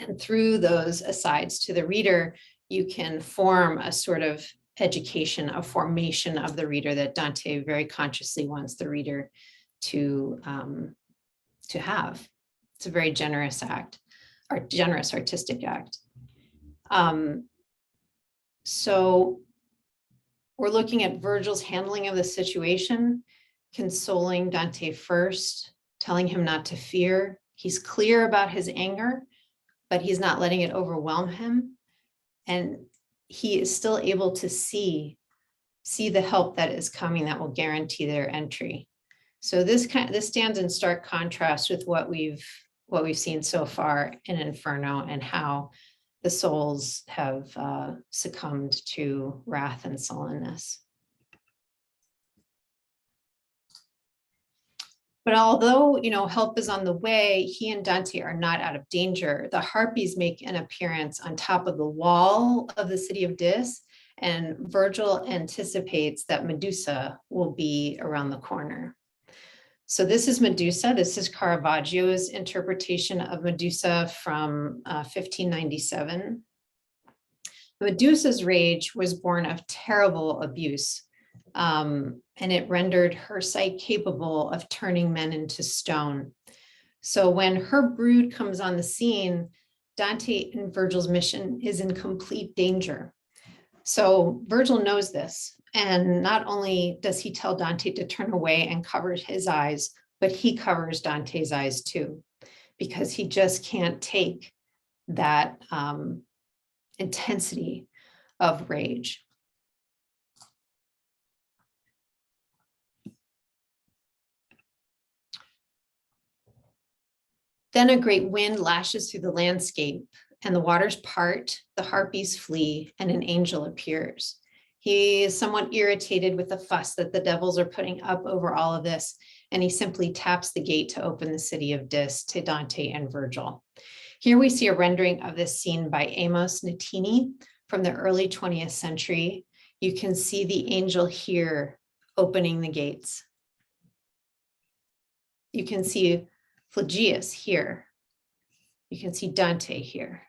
And through those asides to the reader, you can form a sort of education, a formation of the reader that Dante very consciously wants the reader to have. It's a very generous act, or generous artistic act. So we're looking at Virgil's handling of the situation, consoling Dante first, telling him not to fear. He's clear about his anger, but he's not letting it overwhelm him. And he is still able to see the help that is coming that will guarantee their entry. So this stands in stark contrast with what we've seen so far in Inferno, and how the souls have succumbed to wrath and sullenness. But although, help is on the way, he and Dante are not out of danger. The Harpies make an appearance on top of the wall of the city of Dis, and Virgil anticipates that Medusa will be around the corner. So this is Medusa. This is Caravaggio's interpretation of Medusa from 1597. Medusa's rage was born of terrible abuse, and it rendered her sight capable of turning men into stone. So when her brood comes on the scene, Dante and Virgil's mission is in complete danger. So Virgil knows this. And not only does he tell Dante to turn away and cover his eyes, but he covers Dante's eyes too, because he just can't take that intensity of rage. Then a great wind lashes through the landscape, and the waters part, the harpies flee, and an angel appears. He is somewhat irritated with the fuss that the devils are putting up over all of this, and he simply taps the gate to open the city of Dis to Dante and Virgil. Here we see a rendering of this scene by Amos Natini from the early 20th century. You can see the angel here opening the gates. You can see Phlegyas here. You can see Dante here.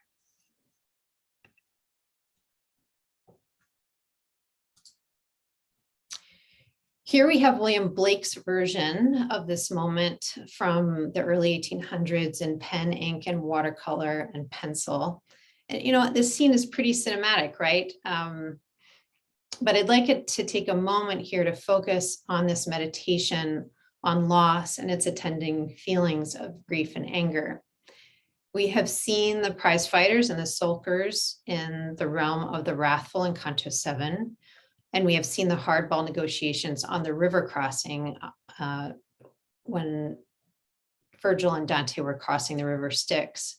Here we have William Blake's version of this moment from the early 1800s in pen, ink, and watercolor and pencil. And this scene is pretty cinematic, right? But I'd like it to take a moment here to focus on this meditation on loss and its attending feelings of grief and anger. We have seen the prize fighters and the sulkers in the realm of the wrathful in Canto 7. And we have seen the hardball negotiations on the river crossing when Virgil and Dante were crossing the river Styx.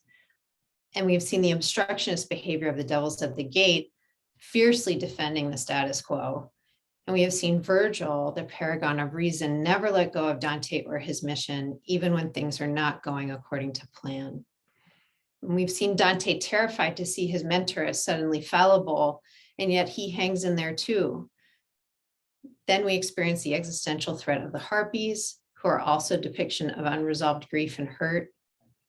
And we've seen the obstructionist behavior of the devils at the gate, fiercely defending the status quo. And we have seen Virgil, the paragon of reason, never let go of Dante or his mission, even when things are not going according to plan. And we've seen Dante terrified to see his mentor as suddenly fallible, and yet he hangs in there too. Then we experience the existential threat of the harpies, who are also a depiction of unresolved grief and hurt.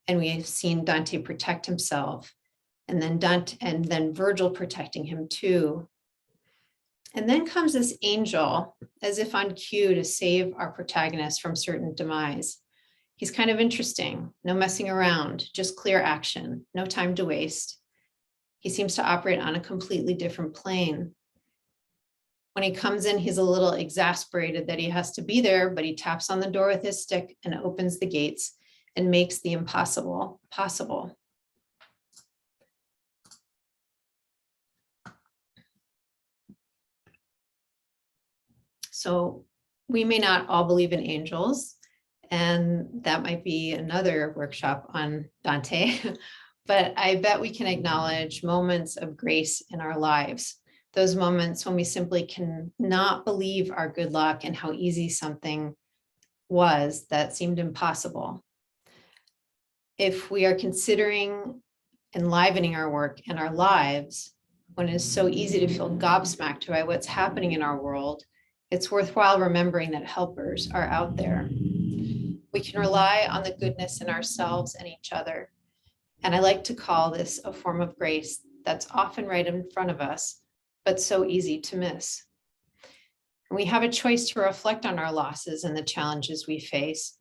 And we have seen Dante protect himself, and then Virgil protecting him too. And then comes this angel, as if on cue to save our protagonist from certain demise. He's kind of interesting, no messing around, just clear action, no time to waste. He seems to operate on a completely different plane. When he comes in, he's a little exasperated that he has to be there, but he taps on the door with his stick and opens the gates and makes the impossible possible. So we may not all believe in angels, and that might be another workshop on Dante, but I bet we can acknowledge moments of grace in our lives. Those moments when we simply cannot believe our good luck and how easy something was that seemed impossible. If we are considering enlivening our work and our lives, when it is so easy to feel gobsmacked by what's happening in our world, it's worthwhile remembering that helpers are out there. We can rely on the goodness in ourselves and each other. And I like to call this a form of grace that's often right in front of us, but so easy to miss. And we have a choice to reflect on our losses and the challenges we face.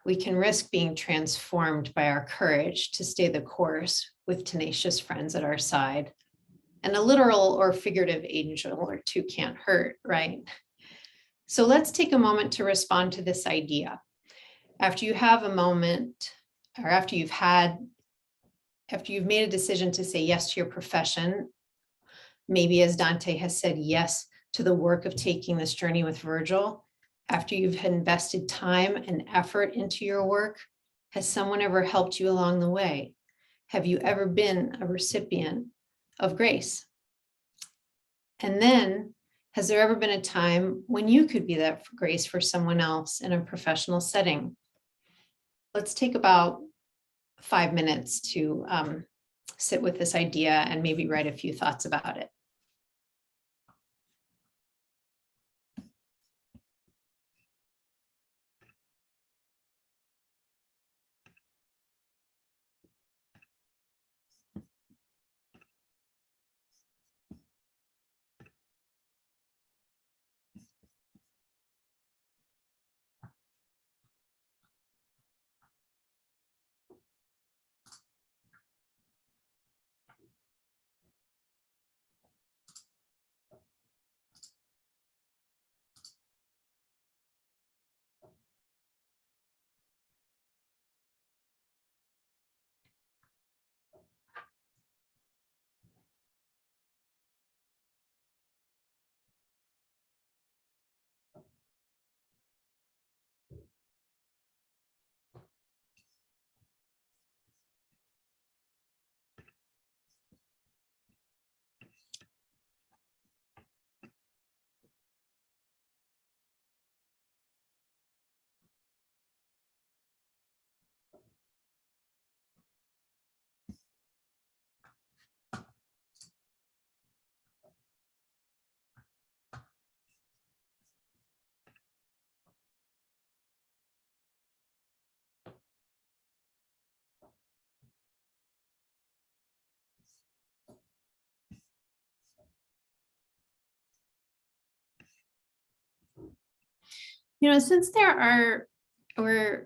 We can risk being transformed by our courage to stay the course with tenacious friends at our side. And a literal or figurative angel or two can't hurt, right? So let's take a moment to respond to this idea. After you have a moment, or after you've made a decision to say yes to your profession, maybe as Dante has said yes to the work of taking this journey with Virgil, after you've invested time and effort into your work, has someone ever helped you along the way? Have you ever been a recipient of grace? And then, has there ever been a time when you could be that grace for someone else in a professional setting? Let's take about 5 minutes to sit with this idea and maybe write a few thoughts about it. Since we're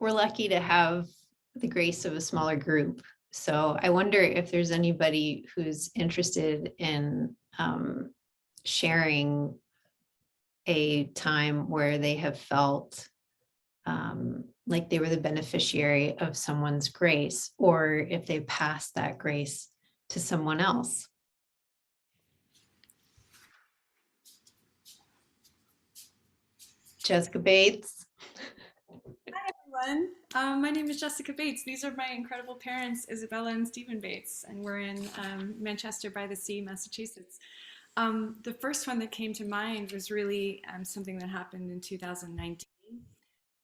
lucky to have the grace of a smaller group. So I wonder if there's anybody who's interested in sharing a time where they have felt like they were the beneficiary of someone's grace, or if they passed that grace to someone else. Jessica Bates. Hi, everyone. My name is Jessica Bates. These are my incredible parents, Isabella and Stephen Bates, and we're in Manchester by the Sea, Massachusetts. The first one that came to mind was really something that happened in 2019.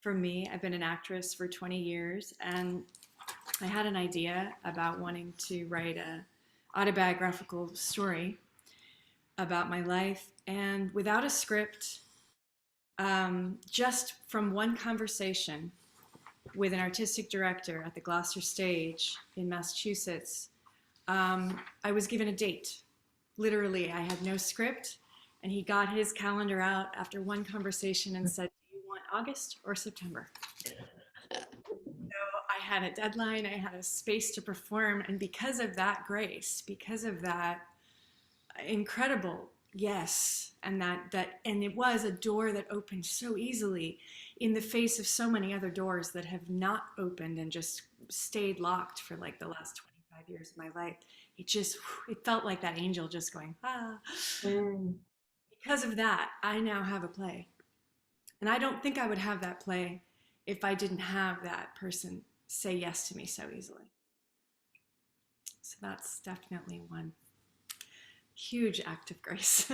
For me, I've been an actress for 20 years, and I had an idea about wanting to write an autobiographical story about my life, and without a script, just from one conversation with an artistic director at the Gloucester Stage in Massachusetts, I was given a date. Literally, I had no script, and he got his calendar out after one conversation and said, "Do you want August or September?" So I had a deadline, I had a space to perform, and because of that grace, because of that incredible yes, and and it was a door that opened so easily in the face of so many other doors that have not opened and just stayed locked for like the last 25 years of my life. It felt like that angel just going, ah. Because of that, I now have a play, and I don't think I would have that play if I didn't have that person say yes to me so easily. So that's definitely one huge act of grace.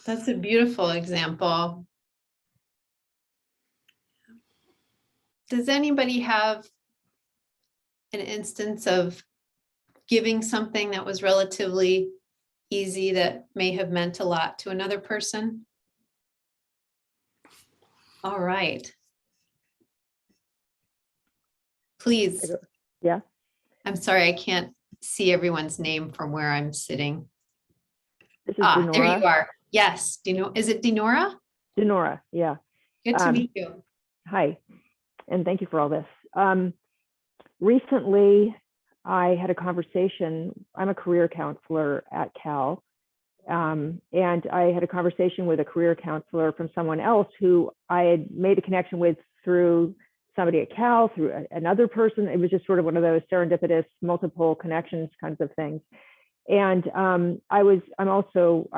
That's a beautiful example. Does anybody have an instance of giving something that was relatively easy that may have meant a lot to another person? All right. Please. Yeah. I'm sorry, I can't see everyone's name from where I'm sitting. This is Ah, there you Denora. are. Yes, is it Dinora? Denora, yeah. Good to meet you. Hi, and thank you for all this. Recently, I had a conversation. I'm a career counselor at Cal, and I had a conversation with a career counselor from someone else who I had made a connection with through somebody at Cal, through another person. It was just sort of one of those serendipitous, multiple connections kinds of things. And I'm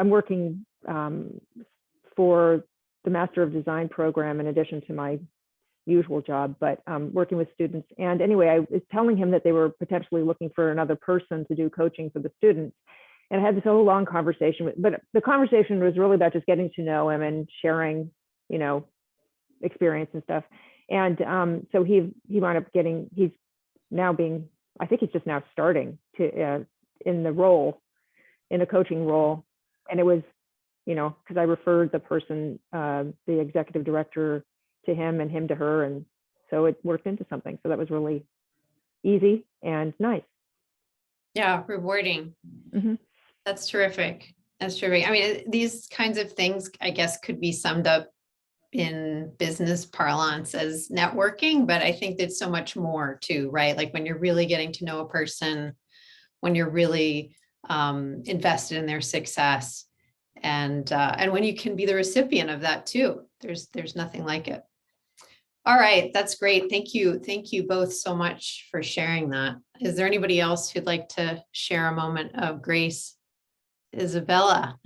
working for the Master of Design program in addition to my usual job, but working with students. And anyway, I was telling him that they were potentially looking for another person to do coaching for the students. And I had this whole long conversation, but the conversation was really about just getting to know him and sharing, experience and stuff. And so he wound up he's now I think he's just now starting to in a coaching role. And it was, because I referred the person, the executive director, to him and him to her. And so it worked into something. So that was really easy and nice. Yeah, rewarding. Mm-hmm. That's terrific. That's terrific. I mean, these kinds of things, I guess, could be summed up in business parlance as networking, but I think there's so much more too, right? Like when you're really getting to know a person, when you're really invested in their success, and when you can be the recipient of that too. There's nothing like it. All right, that's great. Thank you both so much for sharing that. Is there anybody else who'd like to share a moment of grace? Isabella.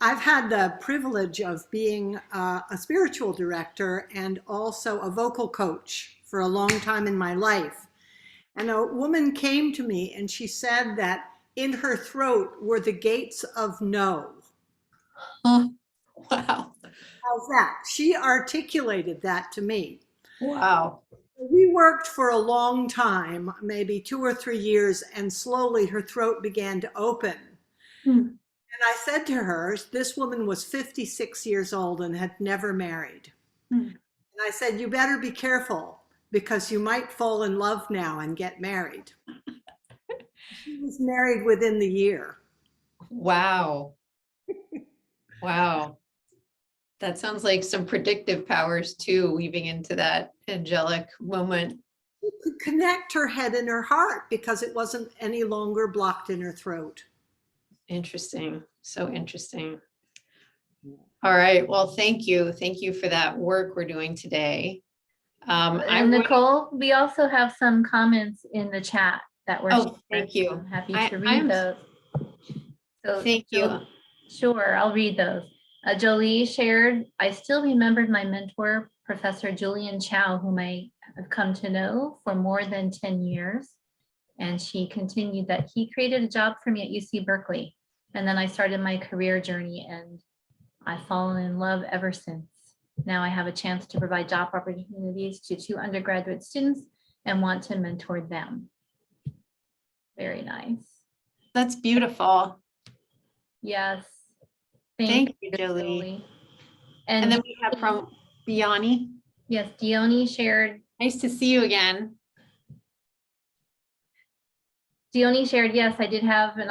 I've had the privilege of being a spiritual director and also a vocal coach for a long time in my life. And a woman came to me and she said that in her throat were the gates of no. Oh, wow. How's that? She articulated that to me. Wow. We worked for a long time, maybe 2 or 3 years, and slowly her throat began to open. And I said to her, this woman was 56 years old and had never married. And I said, you better be careful because you might fall in love now and get married. She was married within the year. Wow. Wow. That sounds like some predictive powers too, weaving into that angelic moment. She could connect her head and her heart because it wasn't any longer blocked in her throat. Interesting. So interesting. All right. Well, thank you. Thank you for that work we're doing today. And Nicole, we also have some comments in the chat that we're thank you. I'm happy to read those. So thank you. Sure, I'll read those. Jolie shared, I still remembered my mentor, Professor Julian Chow, whom I have come to know for more than 10 years. And she continued that he created a job for me at UC Berkeley. And then I started my career journey and I've fallen in love ever since. Now I have a chance to provide job opportunities to 2 undergraduate students and want to mentor them. Very nice. That's beautiful. Yes. Thank you, Jolie. And then we have from Dione. Yes, Dione shared. Nice to see you again. Dione shared, yes, I did have an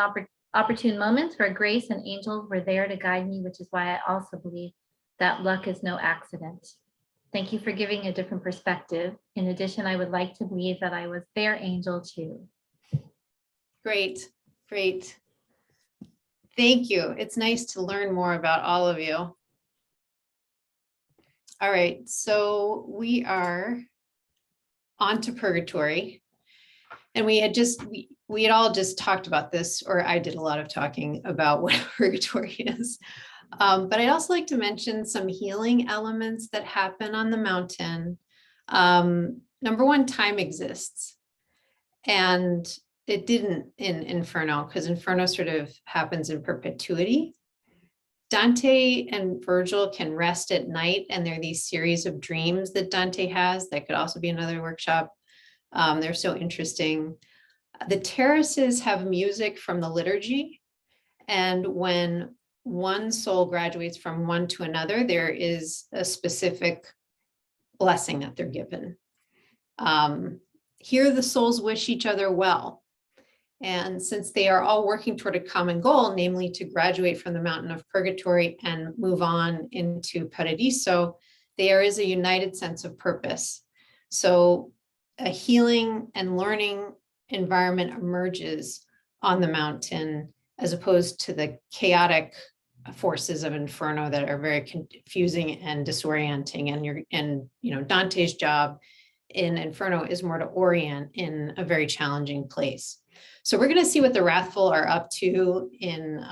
opportune moments where grace and angels were there to guide me, which is why I also believe that luck is no accident. Thank you for giving a different perspective. In addition, I would like to believe that I was their angel too. Great, great. Thank you. It's nice to learn more about all of you. All right, so we are on to purgatory. And we had all just talked about this, or I did a lot of talking about what purgatory is. But I'd also like to mention some healing elements that happen on the mountain. Number one, time exists. And it didn't in Inferno, because Inferno sort of happens in perpetuity. Dante and Virgil can rest at night, and there are these series of dreams that Dante has. That could also be another workshop. They're so interesting. The terraces have music from the liturgy, and when one soul graduates from one to another, there is a specific blessing that they're given. Here the souls wish each other well. And since they are all working toward a common goal, namely to graduate from the mountain of purgatory and move on into Paradiso, there is a united sense of purpose. So a healing and learning environment emerges on the mountain, as opposed to the chaotic forces of Inferno that are very confusing and disorienting. And Dante's job in Inferno is more to orient in a very challenging place. So we're going to see what the wrathful are up to in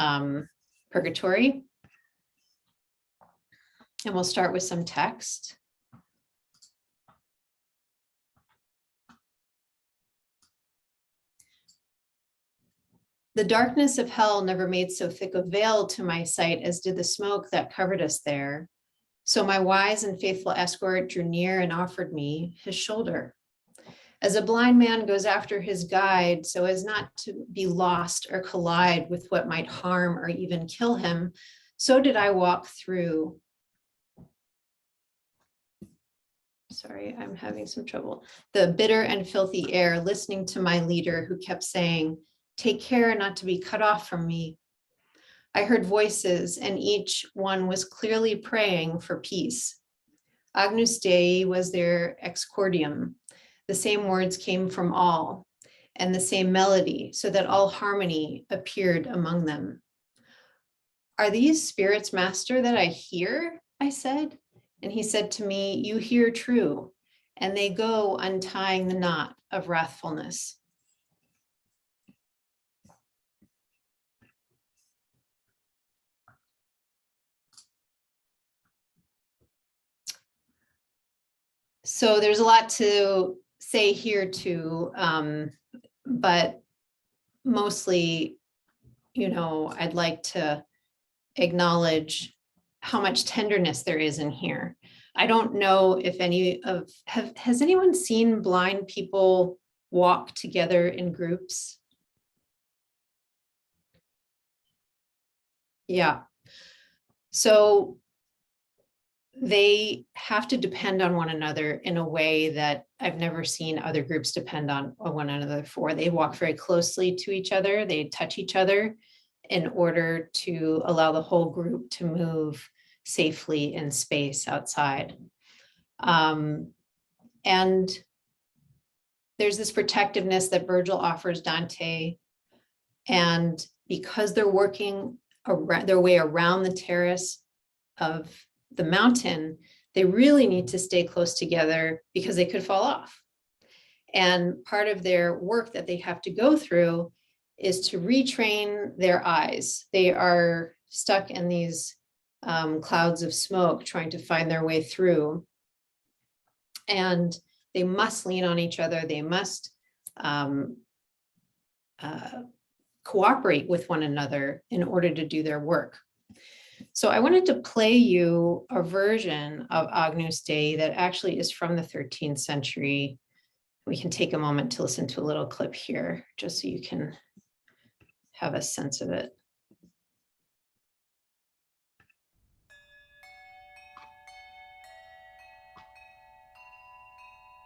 Purgatory. And we'll start with some text. The darkness of hell never made so thick a veil to my sight as did the smoke that covered us there. So my wise and faithful escort drew near and offered me his shoulder. As a blind man goes after his guide so as not to be lost or collide with what might harm or even kill him, so did I walk through. Sorry, I'm having some trouble. The bitter and filthy air, listening to my leader who kept saying, "Take care not to be cut off from me." I heard voices, and each one was clearly praying for peace. Agnus Dei was their excordium. The same words came from all, and the same melody, so that all harmony appeared among them. "Are these spirits, Master, that I hear?" I said. And he said to me, "You hear true, and they go untying the knot of wrathfulness." So there's a lot to say here too, but mostly, I'd like to acknowledge how much tenderness there is in here. I don't know if has anyone seen blind people walk together in groups? Yeah. So they have to depend on one another in a way that I've never seen other groups depend on one another for. They walk very closely to each other. They touch each other in order to allow the whole group to move safely in space outside. And there's this protectiveness that Virgil offers Dante. And because they're working their way around the terrace of the mountain, they really need to stay close together because they could fall off. And part of their work that they have to go through is to retrain their eyes. They are stuck in these clouds of smoke trying to find their way through. And they must lean on each other. They must cooperate with one another in order to do their work. So I wanted to play you a version of Agnus Dei that actually is from the 13th century. We can take a moment to listen to a little clip here, just so you can have a sense of it.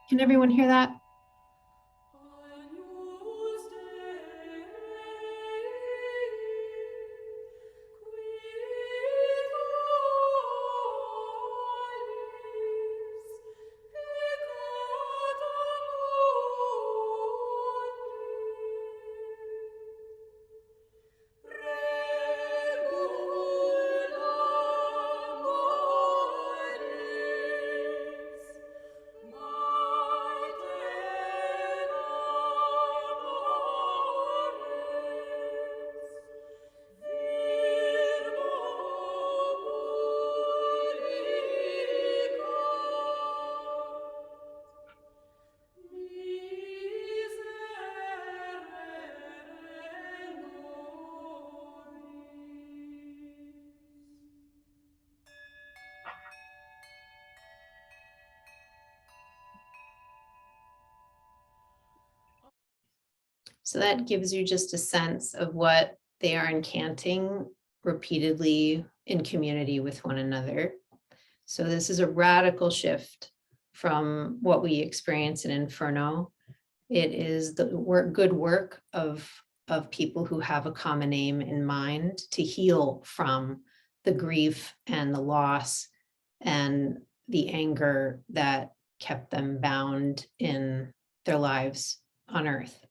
Can everyone hear that? So that gives you just a sense of what they are incanting repeatedly in community with one another. So this is a radical shift from what we experience in Inferno. It is the good work of people who have a common aim in mind to heal from the grief and the loss and the anger that kept them bound in their lives on earth.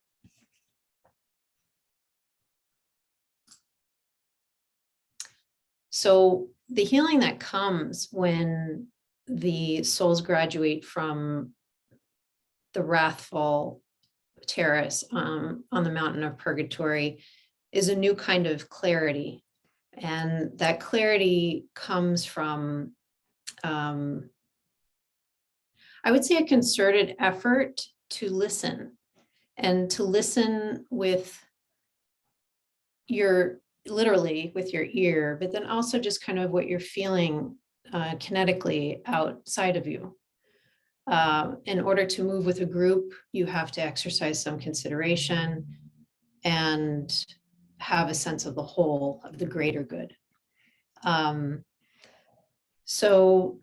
So the healing that comes when the souls graduate from the wrathful terrace on the mountain of purgatory is a new kind of clarity. And that clarity comes from, I would say, a concerted effort to listen, and to listen with your, literally with your ear, but then also just kind of what you're feeling kinetically outside of you. In order to move with a group, you have to exercise some consideration and have a sense of the whole, of the greater good. So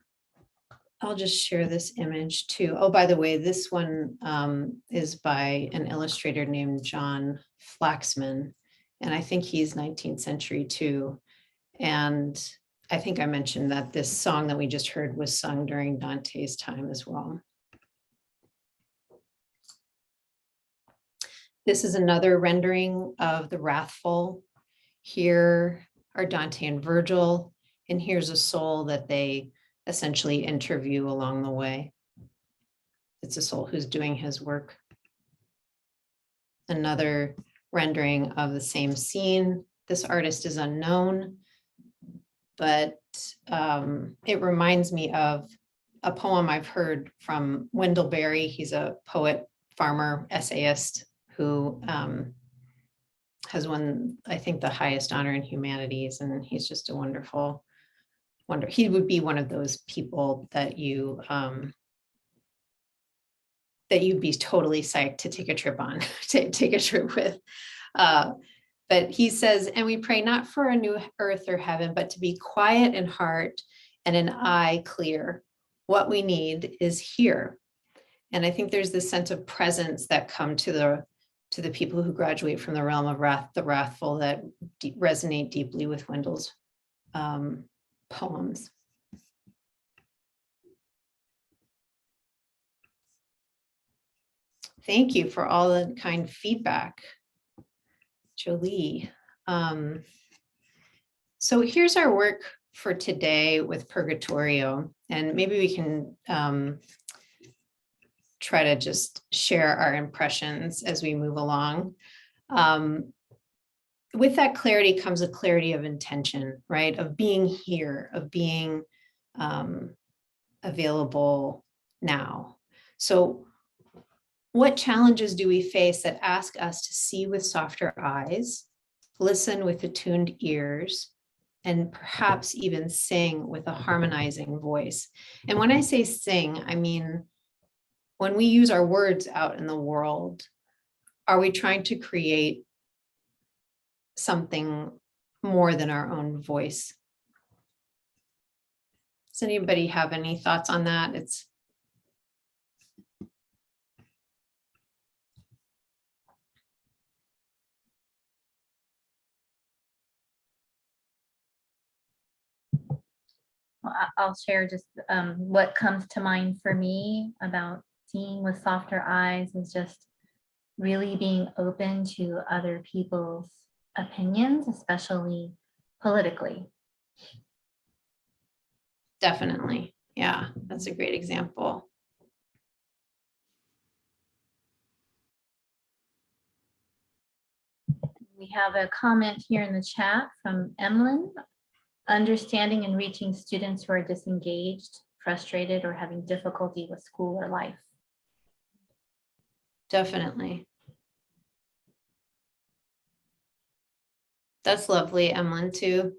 I'll just share this image too. Oh, by the way, this one is by an illustrator named John Flaxman, and I think he's 19th century too. And I think I mentioned that this song that we just heard was sung during Dante's time as well. This is another rendering of the wrathful. Here are Dante and Virgil, and here's a soul that they essentially interview along the way. It's a soul who's doing his work. Another rendering of the same scene. This artist is unknown, but it reminds me of a poem I've heard from Wendell Berry. He's a poet, farmer, essayist who has won, I think, the highest honor in humanities, and he's just a wonderful wonder. He would be one of those people that you that you'd be totally psyched to take a trip on, to take a trip with. But he says, and we pray not for a new earth or heaven, but to be quiet in heart and an eye clear. What we need is here. And I think there's this sense of presence that come to the people who graduate from the realm of the wrathful, that resonate deeply with Wendell's poems. Thank you for all the kind feedback, Jolie. So here's our work for today with Purgatorio, and maybe we can try to just share our impressions as we move along. With that clarity comes a clarity of intention, right? Of being here, of being available now. So what challenges do we face that ask us to see with softer eyes, listen with attuned ears, and perhaps even sing with a harmonizing voice? And when I say sing, I mean, when we use our words out in the world, are we trying to create something more than our own voice? Does anybody have any thoughts on that? I'll share just what comes to mind for me about seeing with softer eyes is just really being open to other people's opinions, especially politically. Definitely. Yeah, that's a great example. We have a comment here in the chat from Emlyn. Understanding and reaching students who are disengaged, frustrated, or having difficulty with school or life. Definitely. That's lovely, Emlyn, too.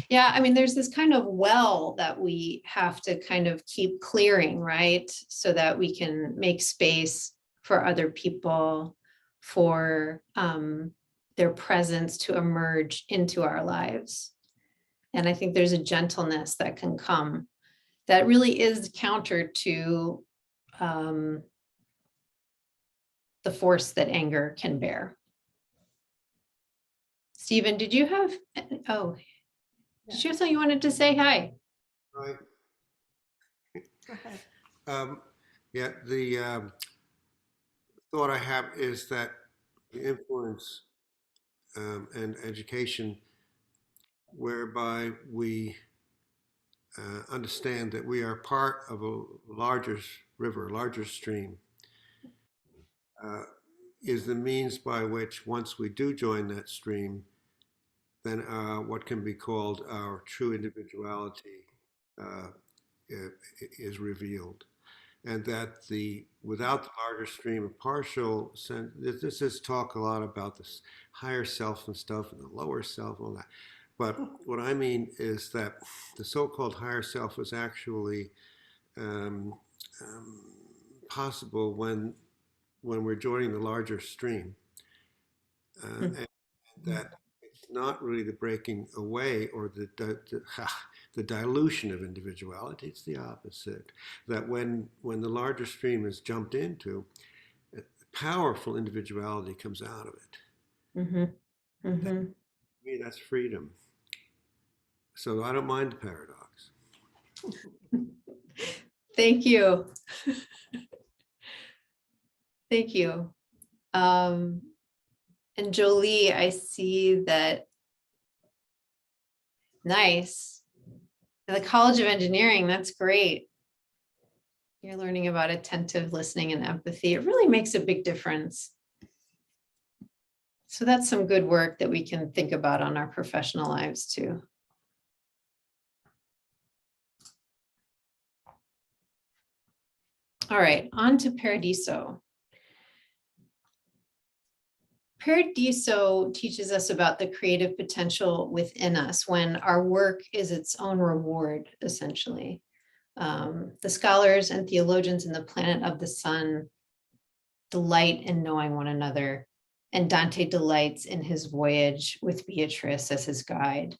Yeah, I mean, there's this kind of well that we have to kind of keep clearing, right? So that we can make space for other people, for their presence to emerge into our lives. And I think there's a gentleness that can come that really is counter to the force that anger can bear. Stephen, did you have, oh, did you have something you wanted to say? Hi. Right. Go ahead. Yeah, the thought I have is that the influence and education whereby we understand that we are part of a larger river, a larger stream, is the means by which, once we do join that stream, then what can be called our true individuality is revealed. And that without the larger stream of partial sense, this is talk a lot about this higher self and stuff and the lower self and all that. But what I mean is that the so-called higher self is actually possible when we're joining the larger stream, and that it's not really the breaking away or the dilution of individuality. It's the opposite. That when the larger stream is jumped into, powerful individuality comes out of it. Mm-hmm. Mm-hmm. To me, that's freedom. So I don't mind the paradox. Thank you. Thank you. And Jolie, I see that. Nice. The College of Engineering, that's great. You're learning about attentive listening and empathy. It really makes a big difference. So that's some good work that we can think about on our professional lives too. All right, on to Paradiso. Paradiso teaches us about the creative potential within us when our work is its own reward, essentially. The scholars and theologians in the Planet of the Sun delight in knowing one another, and Dante delights in his voyage with Beatrice as his guide.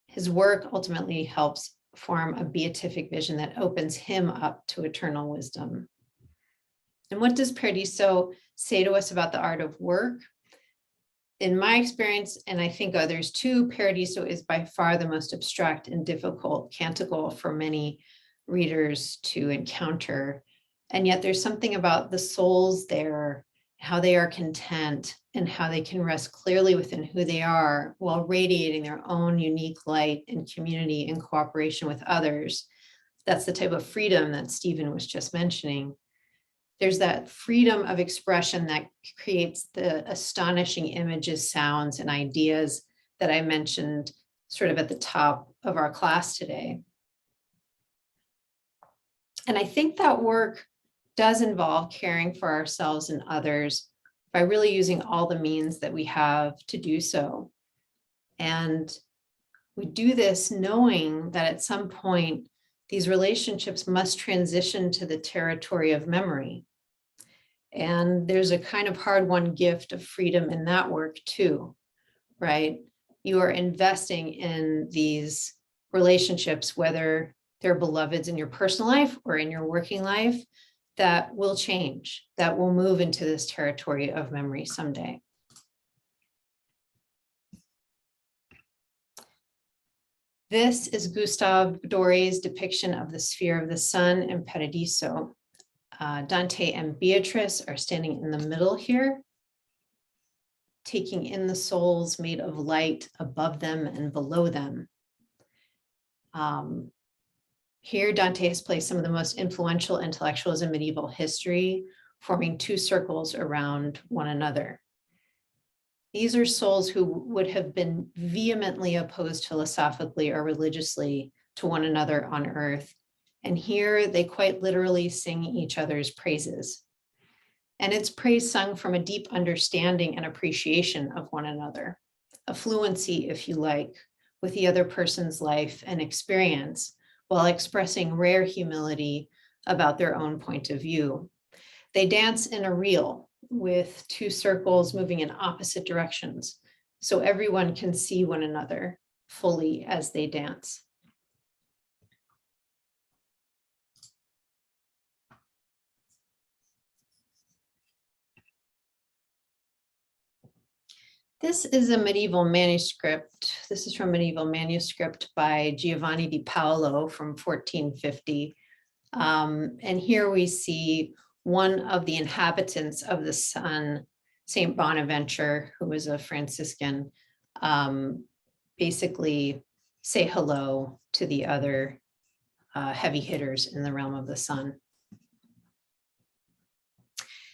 His work ultimately helps form a beatific vision that opens him up to eternal wisdom. And what does Paradiso say to us about the art of work? In my experience, and I think others too, Paradiso is by far the most abstract and difficult canticle for many readers to encounter. And yet there's something about the souls there, how they are content and how they can rest clearly within who they are while radiating their own unique light and community in cooperation with others. That's the type of freedom that Stephen was just mentioning. There's that freedom of expression that creates the astonishing images, sounds, and ideas that I mentioned sort of at the top of our class today. And I think that work does involve caring for ourselves and others by really using all the means that we have to do so. And we do this knowing that at some point, these relationships must transition to the territory of memory. And there's a kind of hard-won gift of freedom in that work too, right? You are investing in these relationships, whether they're beloveds in your personal life or in your working life, that will change, that will move into this territory of memory someday. This is Gustave Doré's depiction of the sphere of the sun in Paradiso. Dante and Beatrice are standing in the middle here, taking in the souls made of light above them and below them. Here, Dante has placed some of the most influential intellectuals in medieval history, forming two circles around one another. These are souls who would have been vehemently opposed philosophically or religiously to one another on earth. And here they quite literally sing each other's praises. And it's praise sung from a deep understanding and appreciation of one another, a fluency, if you like, with the other person's life and experience, while expressing rare humility about their own point of view. They dance in a reel with two circles moving in opposite directions, so everyone can see one another fully as they dance. This is a medieval manuscript. This is from medieval manuscript by Giovanni di Paolo from 1450. And here we see one of the inhabitants of the sun, Saint Bonaventure, who was a Franciscan, basically say hello to the other heavy hitters in the realm of the sun.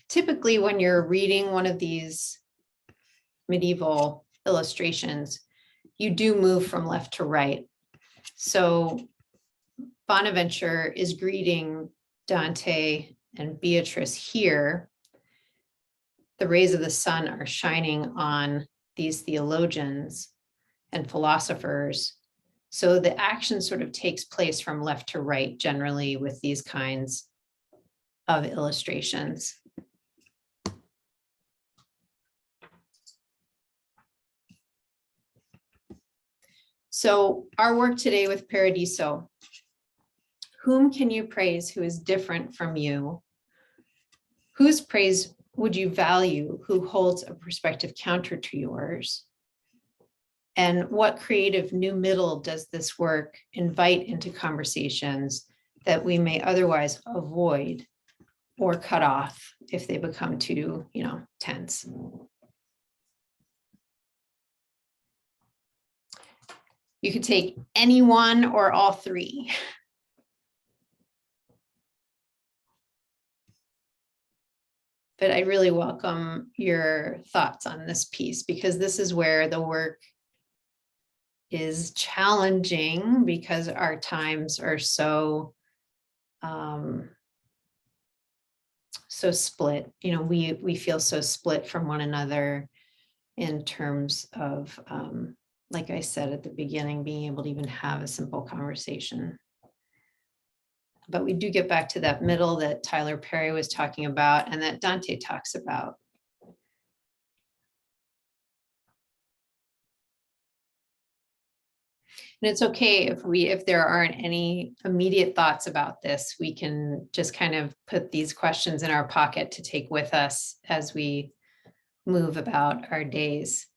Typically, when you're reading one of these medieval illustrations, you do move from left to right. So Bonaventure is greeting Dante and Beatrice here. The rays of the sun are shining on these theologians and philosophers. So the action sort of takes place from left to right, generally with these kinds of illustrations. So our work today with Paradiso. Whom can you praise who is different from you? Whose praise would you value who holds a perspective counter to yours? And what creative new middle does this work invite into conversations that we may otherwise avoid or cut off if they become too, tense? You could take any one or all three. But I really welcome your thoughts on this piece, because this is where the work is challenging, because our times are so split. We feel so split from one another in terms of, like I said at the beginning, being able to even have a simple conversation. But we do get back to that middle that Tyler Perry was talking about and that Dante talks about. And it's okay if there aren't any immediate thoughts about this, we can just kind of put these questions in our pocket to take with us as we move about our days.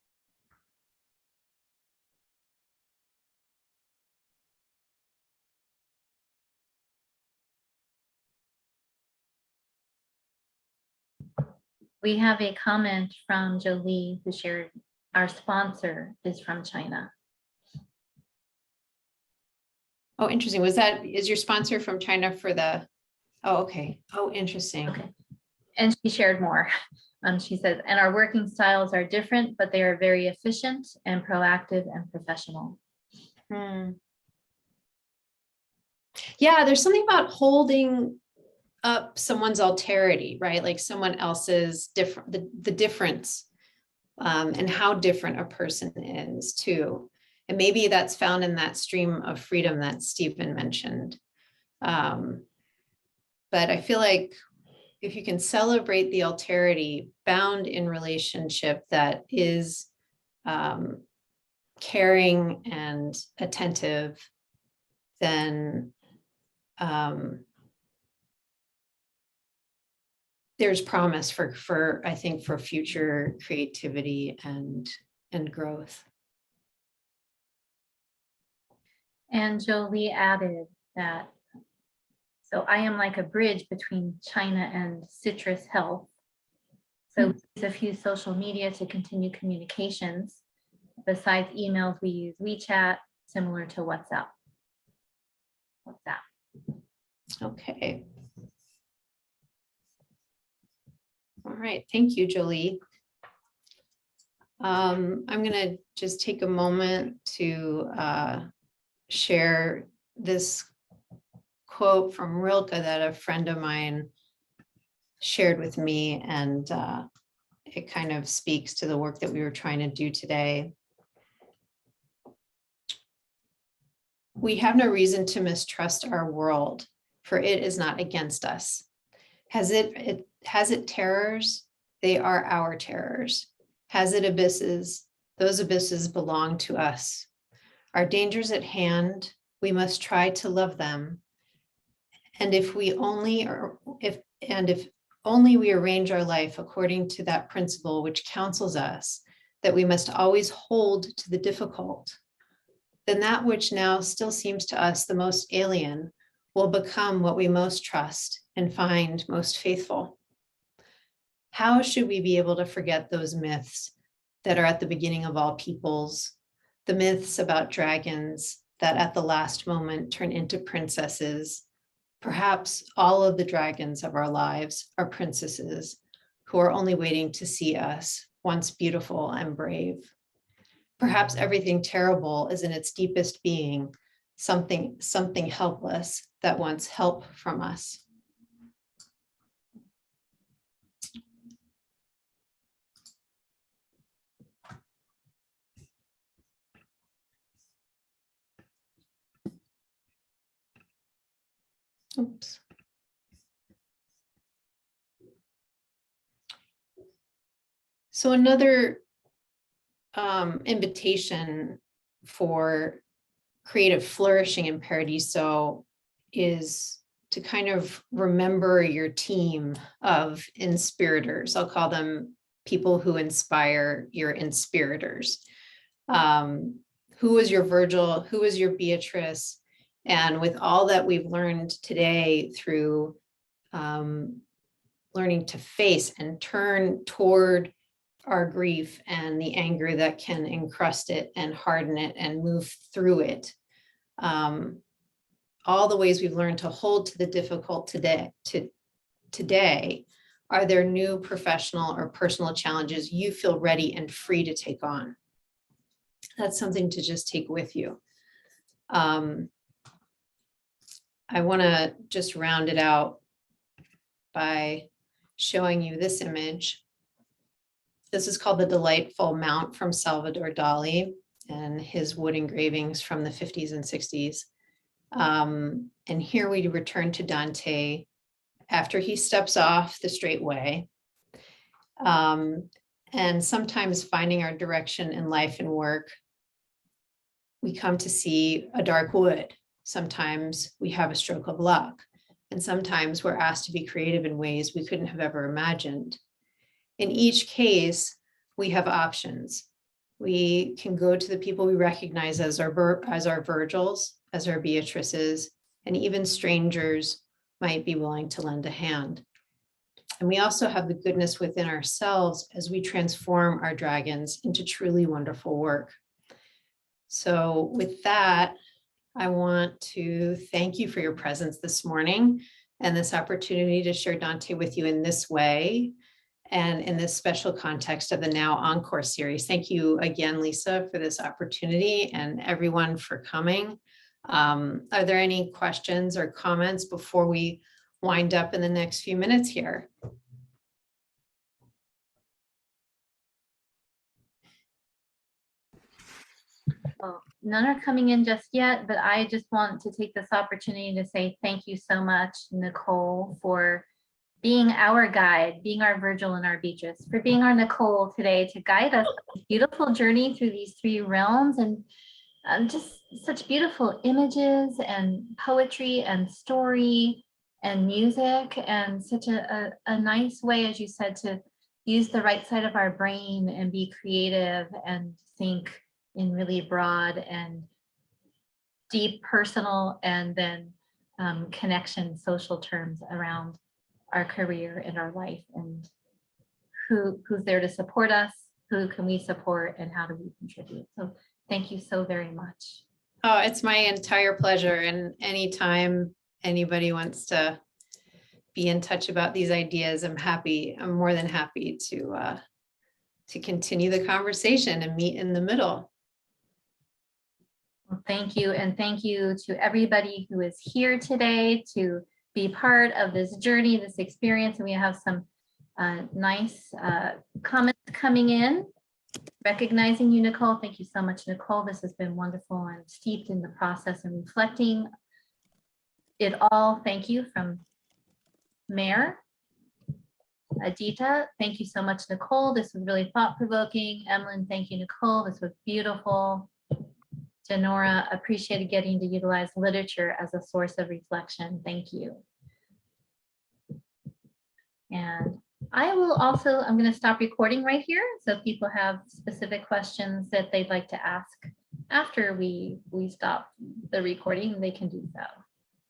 We have a comment from Jolie who shared our sponsor is from China. Oh, interesting. Is your sponsor from China for the, oh, okay. Oh, interesting. Okay. And she shared more. She says, and our working styles are different, but they are very efficient and proactive and professional. Yeah, there's something about holding up someone's alterity, right? Like someone else's different, the difference, and how different a person is too. And maybe that's found in that stream of freedom that Stephen mentioned. But I feel like if you can celebrate the alterity bound in relationship that is caring and attentive, then there's promise for I think for future creativity and growth. And Jolie added that, so I am like a bridge between China and Citrus Health. So use a few social media to continue communications. Besides emails, we use WeChat, similar to WhatsApp. Okay. All right, thank you, Jolie. I'm gonna just take a moment to share this quote from Rilke that a friend of mine shared with me, and it kind of speaks to the work that we were trying to do today. We have no reason to mistrust our world, for it is not against us. Has it terrors? They are our terrors. Has it abysses? Those abysses belong to us. Our dangers at hand, we must try to love them. And if only we arrange our life according to that principle which counsels us that we must always hold to the difficult, then that which now still seems to us the most alien will become what we most trust and find most faithful. How should we be able to forget those myths that are at the beginning of all peoples, the myths about dragons that at the last moment turn into princesses? Perhaps all of the dragons of our lives are princesses who are only waiting to see us once beautiful and brave. Perhaps everything terrible is in its deepest being, something helpless that wants help from us. Oops. So another invitation for creative flourishing in Paradiso is to kind of remember your team of inspirators. I'll call them people who inspire your inspirators. Who was your Virgil? Who was your Beatrice? And with all that we've learned today through learning to face and turn toward our grief and the anger that can encrust it and harden it and move through it. All the ways we've learned to hold to the difficult today, are there new professional or personal challenges you feel ready and free to take on? That's something to just take with you. I want to just round it out by showing you this image. This is called the Delightful Mount from Salvador Dali and his wood engravings from the 50s and 60s. And here we return to Dante after he steps off the straight way. And sometimes finding our direction in life and work, we come to see a dark wood. Sometimes we have a stroke of luck. And sometimes we're asked to be creative in ways we couldn't have ever imagined. In each case, we have options. We can go to the people we recognize as our Virgils, as our Beatrices, and even strangers might be willing to lend a hand. And we also have the goodness within ourselves as we transform our dragons into truly wonderful work. So with that, I want to thank you for your presence this morning and this opportunity to share Dante with you in this way and in this special context of the Now Encore series. Thank you again, Lisa, for this opportunity and everyone for coming. Are there any questions or comments before we wind up in the next few minutes here? Well, none are coming in just yet, but I just want to take this opportunity to say thank you so much, Nicole, for being our guide, being our Virgil and our Beatrice, for being our Nicole today to guide us on a beautiful journey through these three realms and just such beautiful images and poetry and story and music and such a nice way, as you said, to use the right side of our brain and be creative and think in really broad and deep personal and then connection social terms around our career and our life and who's there to support us, who can we support, and how do we contribute. So thank you so very much. Oh, it's my entire pleasure. And anytime anybody wants to be in touch about these ideas, I'm more than happy to continue the conversation and meet in the middle. Well, thank you. And thank you to everybody who is here today to be part of this journey, this experience. And we have some nice comments coming in. Recognizing you, Nicole. Thank you so much, Nicole. This has been wonderful. I'm steeped in the process and reflecting it all. Thank you from Mayor. Adita, thank you so much, Nicole. This was really thought-provoking. Emlyn, thank you, Nicole. This was beautiful. Denora, appreciated getting to utilize literature as a source of reflection. Thank you. And I will also, I'm going to stop recording right here. So if people have specific questions that they'd like to ask after we stop the recording, they can do so.